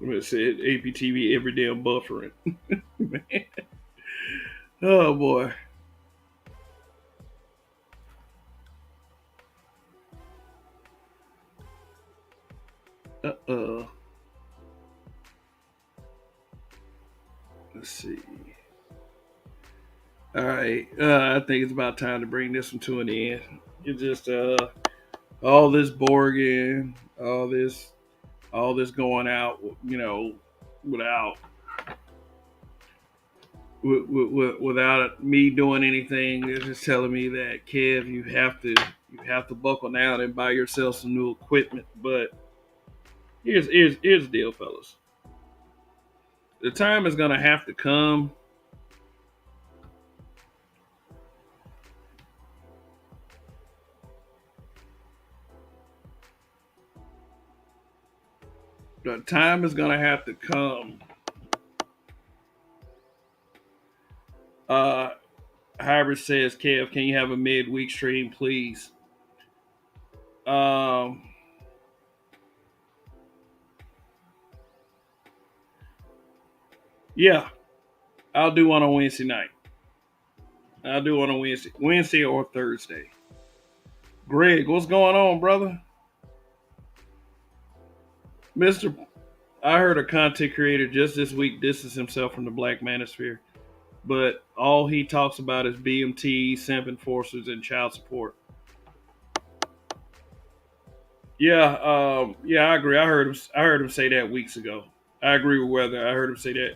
I'm gonna say it, APTV every damn buffering. Oh boy. Uh. Let's see. All right. I think it's about time to bring this one to an end. It's just all this Borgin, all this going out, without without me doing anything. It's just telling me that Kev, you have to buckle down and buy yourself some new equipment. But here's the deal, fellas. The time is gonna have to come. The time is gonna have to come. Uh, Hybrid says, Kev, can you have a midweek stream, please? Um, yeah, I'll do one on Wednesday night. I'll do one on Wednesday or Thursday. Greg, what's going on, brother? Mister, I heard a content creator just this week distances himself from the Black Manosphere, but all he talks about is BMT, simp enforcers, and child support. Yeah, yeah, I agree. I heard him say that weeks ago. I agree with Weather. I heard him say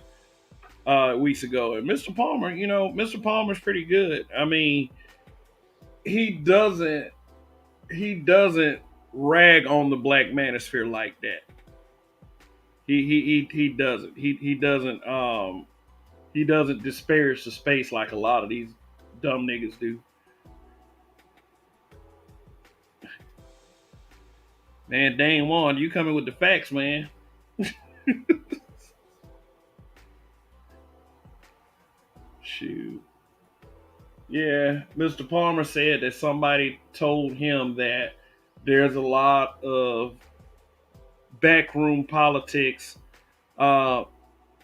that weeks ago. And Mr. Palmer, Mr. Palmer's pretty good. I mean, he doesn't he doesn't rag on the Black Manosphere like that. He doesn't. He doesn't disparage the space like a lot of these dumb niggas do. Man, Dane Juan, you coming with the facts, man. Shoot. Yeah, Mr. Palmer said that somebody told him that there's a lot of backroom politics. Uh,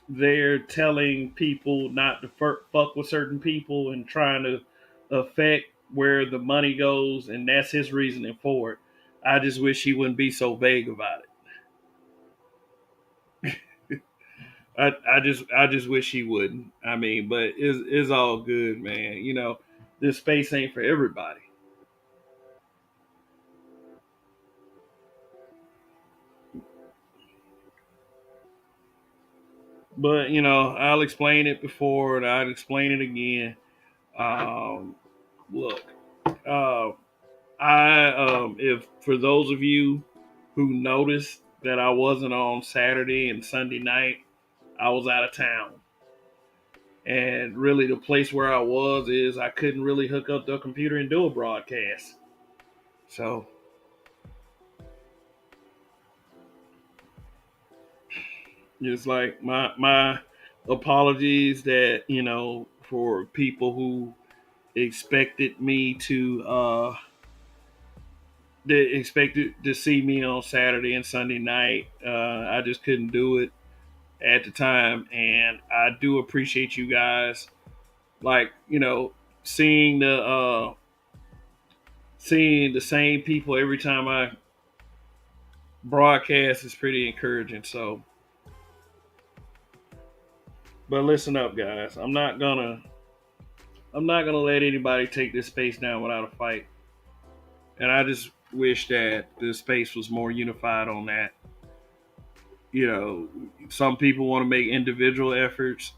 they're telling people not to fuck with certain people and trying to affect where the money goes, and that's his reasoning for it. I just wish he wouldn't be so vague about it. I just wish he wouldn't. I mean, but it's all good, man. This space ain't for everybody. But I'll explain it before and I'll explain it again. Um, Look, uh, if for those of you who noticed that I wasn't on Saturday and Sunday night, I was out of town. And really, the place where I was is I couldn't really hook up the computer and do a broadcast. So it's like my apologies that for people who expected me to they expected to see me on Saturday and Sunday night. I just couldn't do it at the time, and I do appreciate you guys. Like seeing the same people every time I broadcast is pretty encouraging. So, but listen up, guys. I'm not gonna let anybody take this space down without a fight, and I just wish that the space was more unified on that. Some people want to make individual efforts.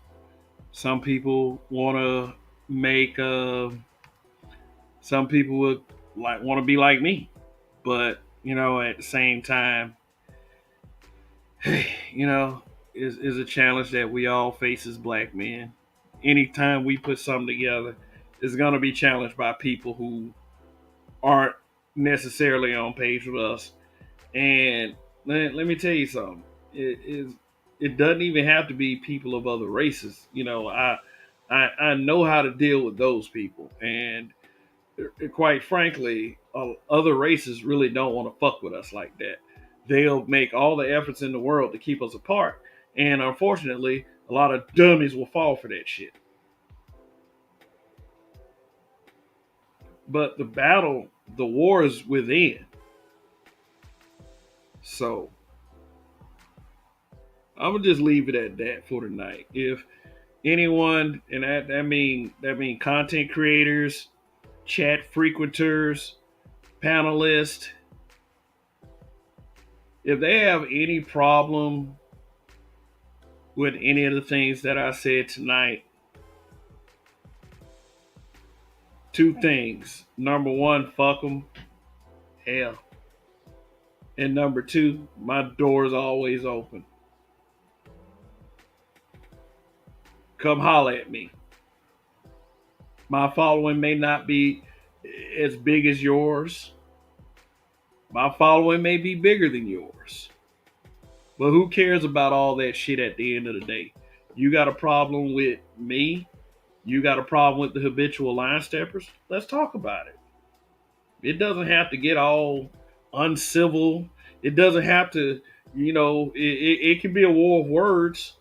Some people want to make. Some people would want to be like me, but at the same time, you know, is a challenge that we all face as black men, anytime we put something together, it's gonna be challenged by people who aren't necessarily on page with us. And let me tell you something. It is. It doesn't even have to be people of other races. I know how to deal with those people, and quite frankly, other races really don't want to fuck with us like that. They'll make all the efforts in the world to keep us apart, and unfortunately, a lot of dummies will fall for that shit. But the war is within. So I'm gonna just leave it at that for tonight. If anyone, and that mean content creators, chat frequenters, panelists, if they have any problem with any of the things that I said tonight, two things. Number one, fuck them, hell. And number two, my door is always open. Come holler at me. My following may not be as big as yours. My following may be bigger than yours. But who cares about all that shit at the end of the day? You got a problem with me? You got a problem with the habitual line steppers? Let's talk about it. It doesn't have to get all uncivil. It doesn't have to, it can be a war of words.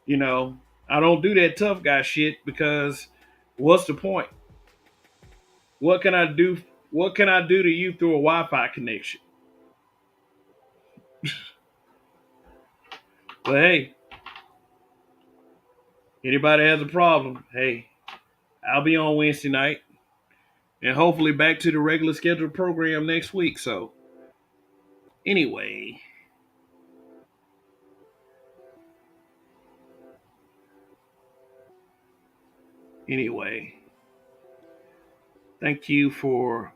You know, I don't do that tough guy shit because what's the point? What can I do? What can I do to you through a Wi-Fi connection? But hey, anybody has a problem, hey, I'll be on Wednesday night and hopefully back to the regular scheduled program next week. So anyway, anyway, thank you for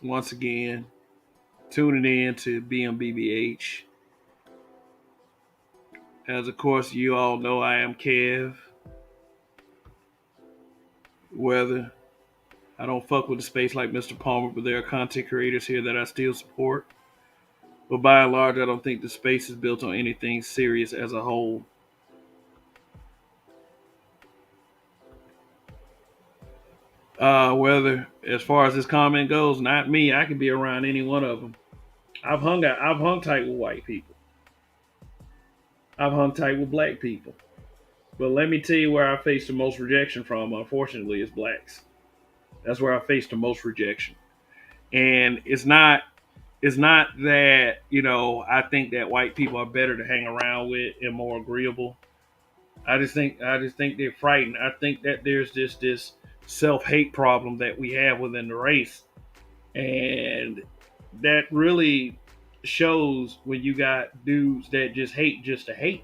once again tuning in to BMBBH. As of course you all know, I am Kev. Whether I don't fuck with the space like Mr. Palmer, but there are content creators here that I still support. But by and large, I don't think the space is built on anything serious as a whole. Whether, as far as this comment goes, not me. I can be around any one of them. I've hung tight with white people. I've hung tight with black people. But let me tell you where I face the most rejection from. Unfortunately, is blacks. That's where I face the most rejection. And it's not that I think that white people are better to hang around with and more agreeable. I just think they're frightened. I think that there's just this self-hate problem that we have within the race, and that really shows when you got dudes that just hate just to hate.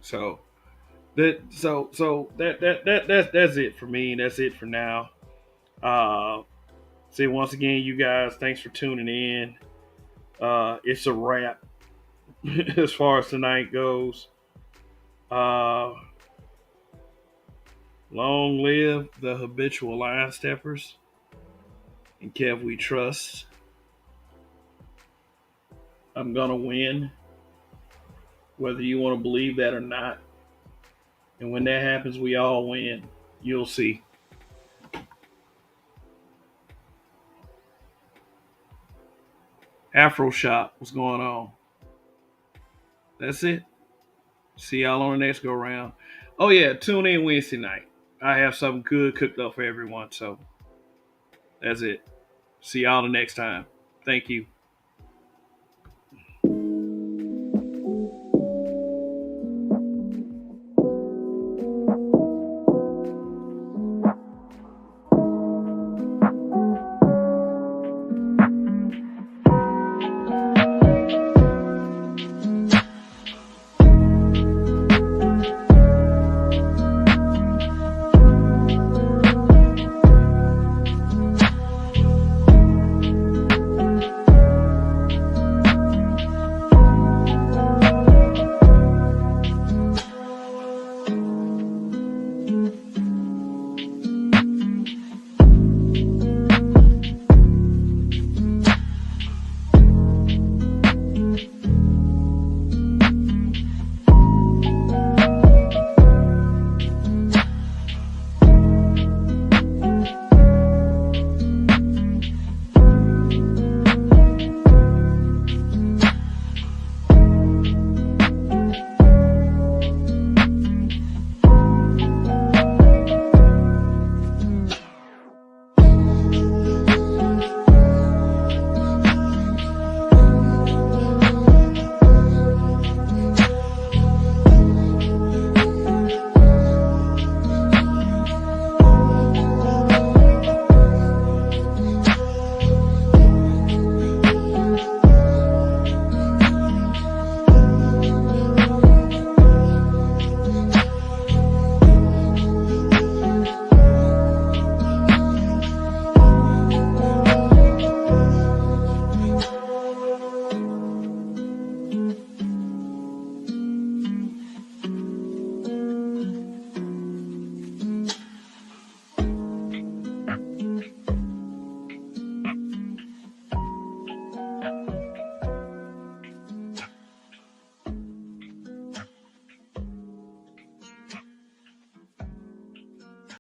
So that's it for me. That's it for now. Uh, See, once again, you guys, thanks for tuning in. It's a wrap as far as tonight goes. Uh, Long live the habitual line steppers and Kev we trust. I'm gonna win, whether you want to believe that or not. And when that happens, we all win. You'll see. Afro Shop, what's going on? That's it. See y'all on the next go round. Oh yeah, tune in Wednesday night. I have something good cooked up for everyone. So that's it. See y'all the next time. Thank you.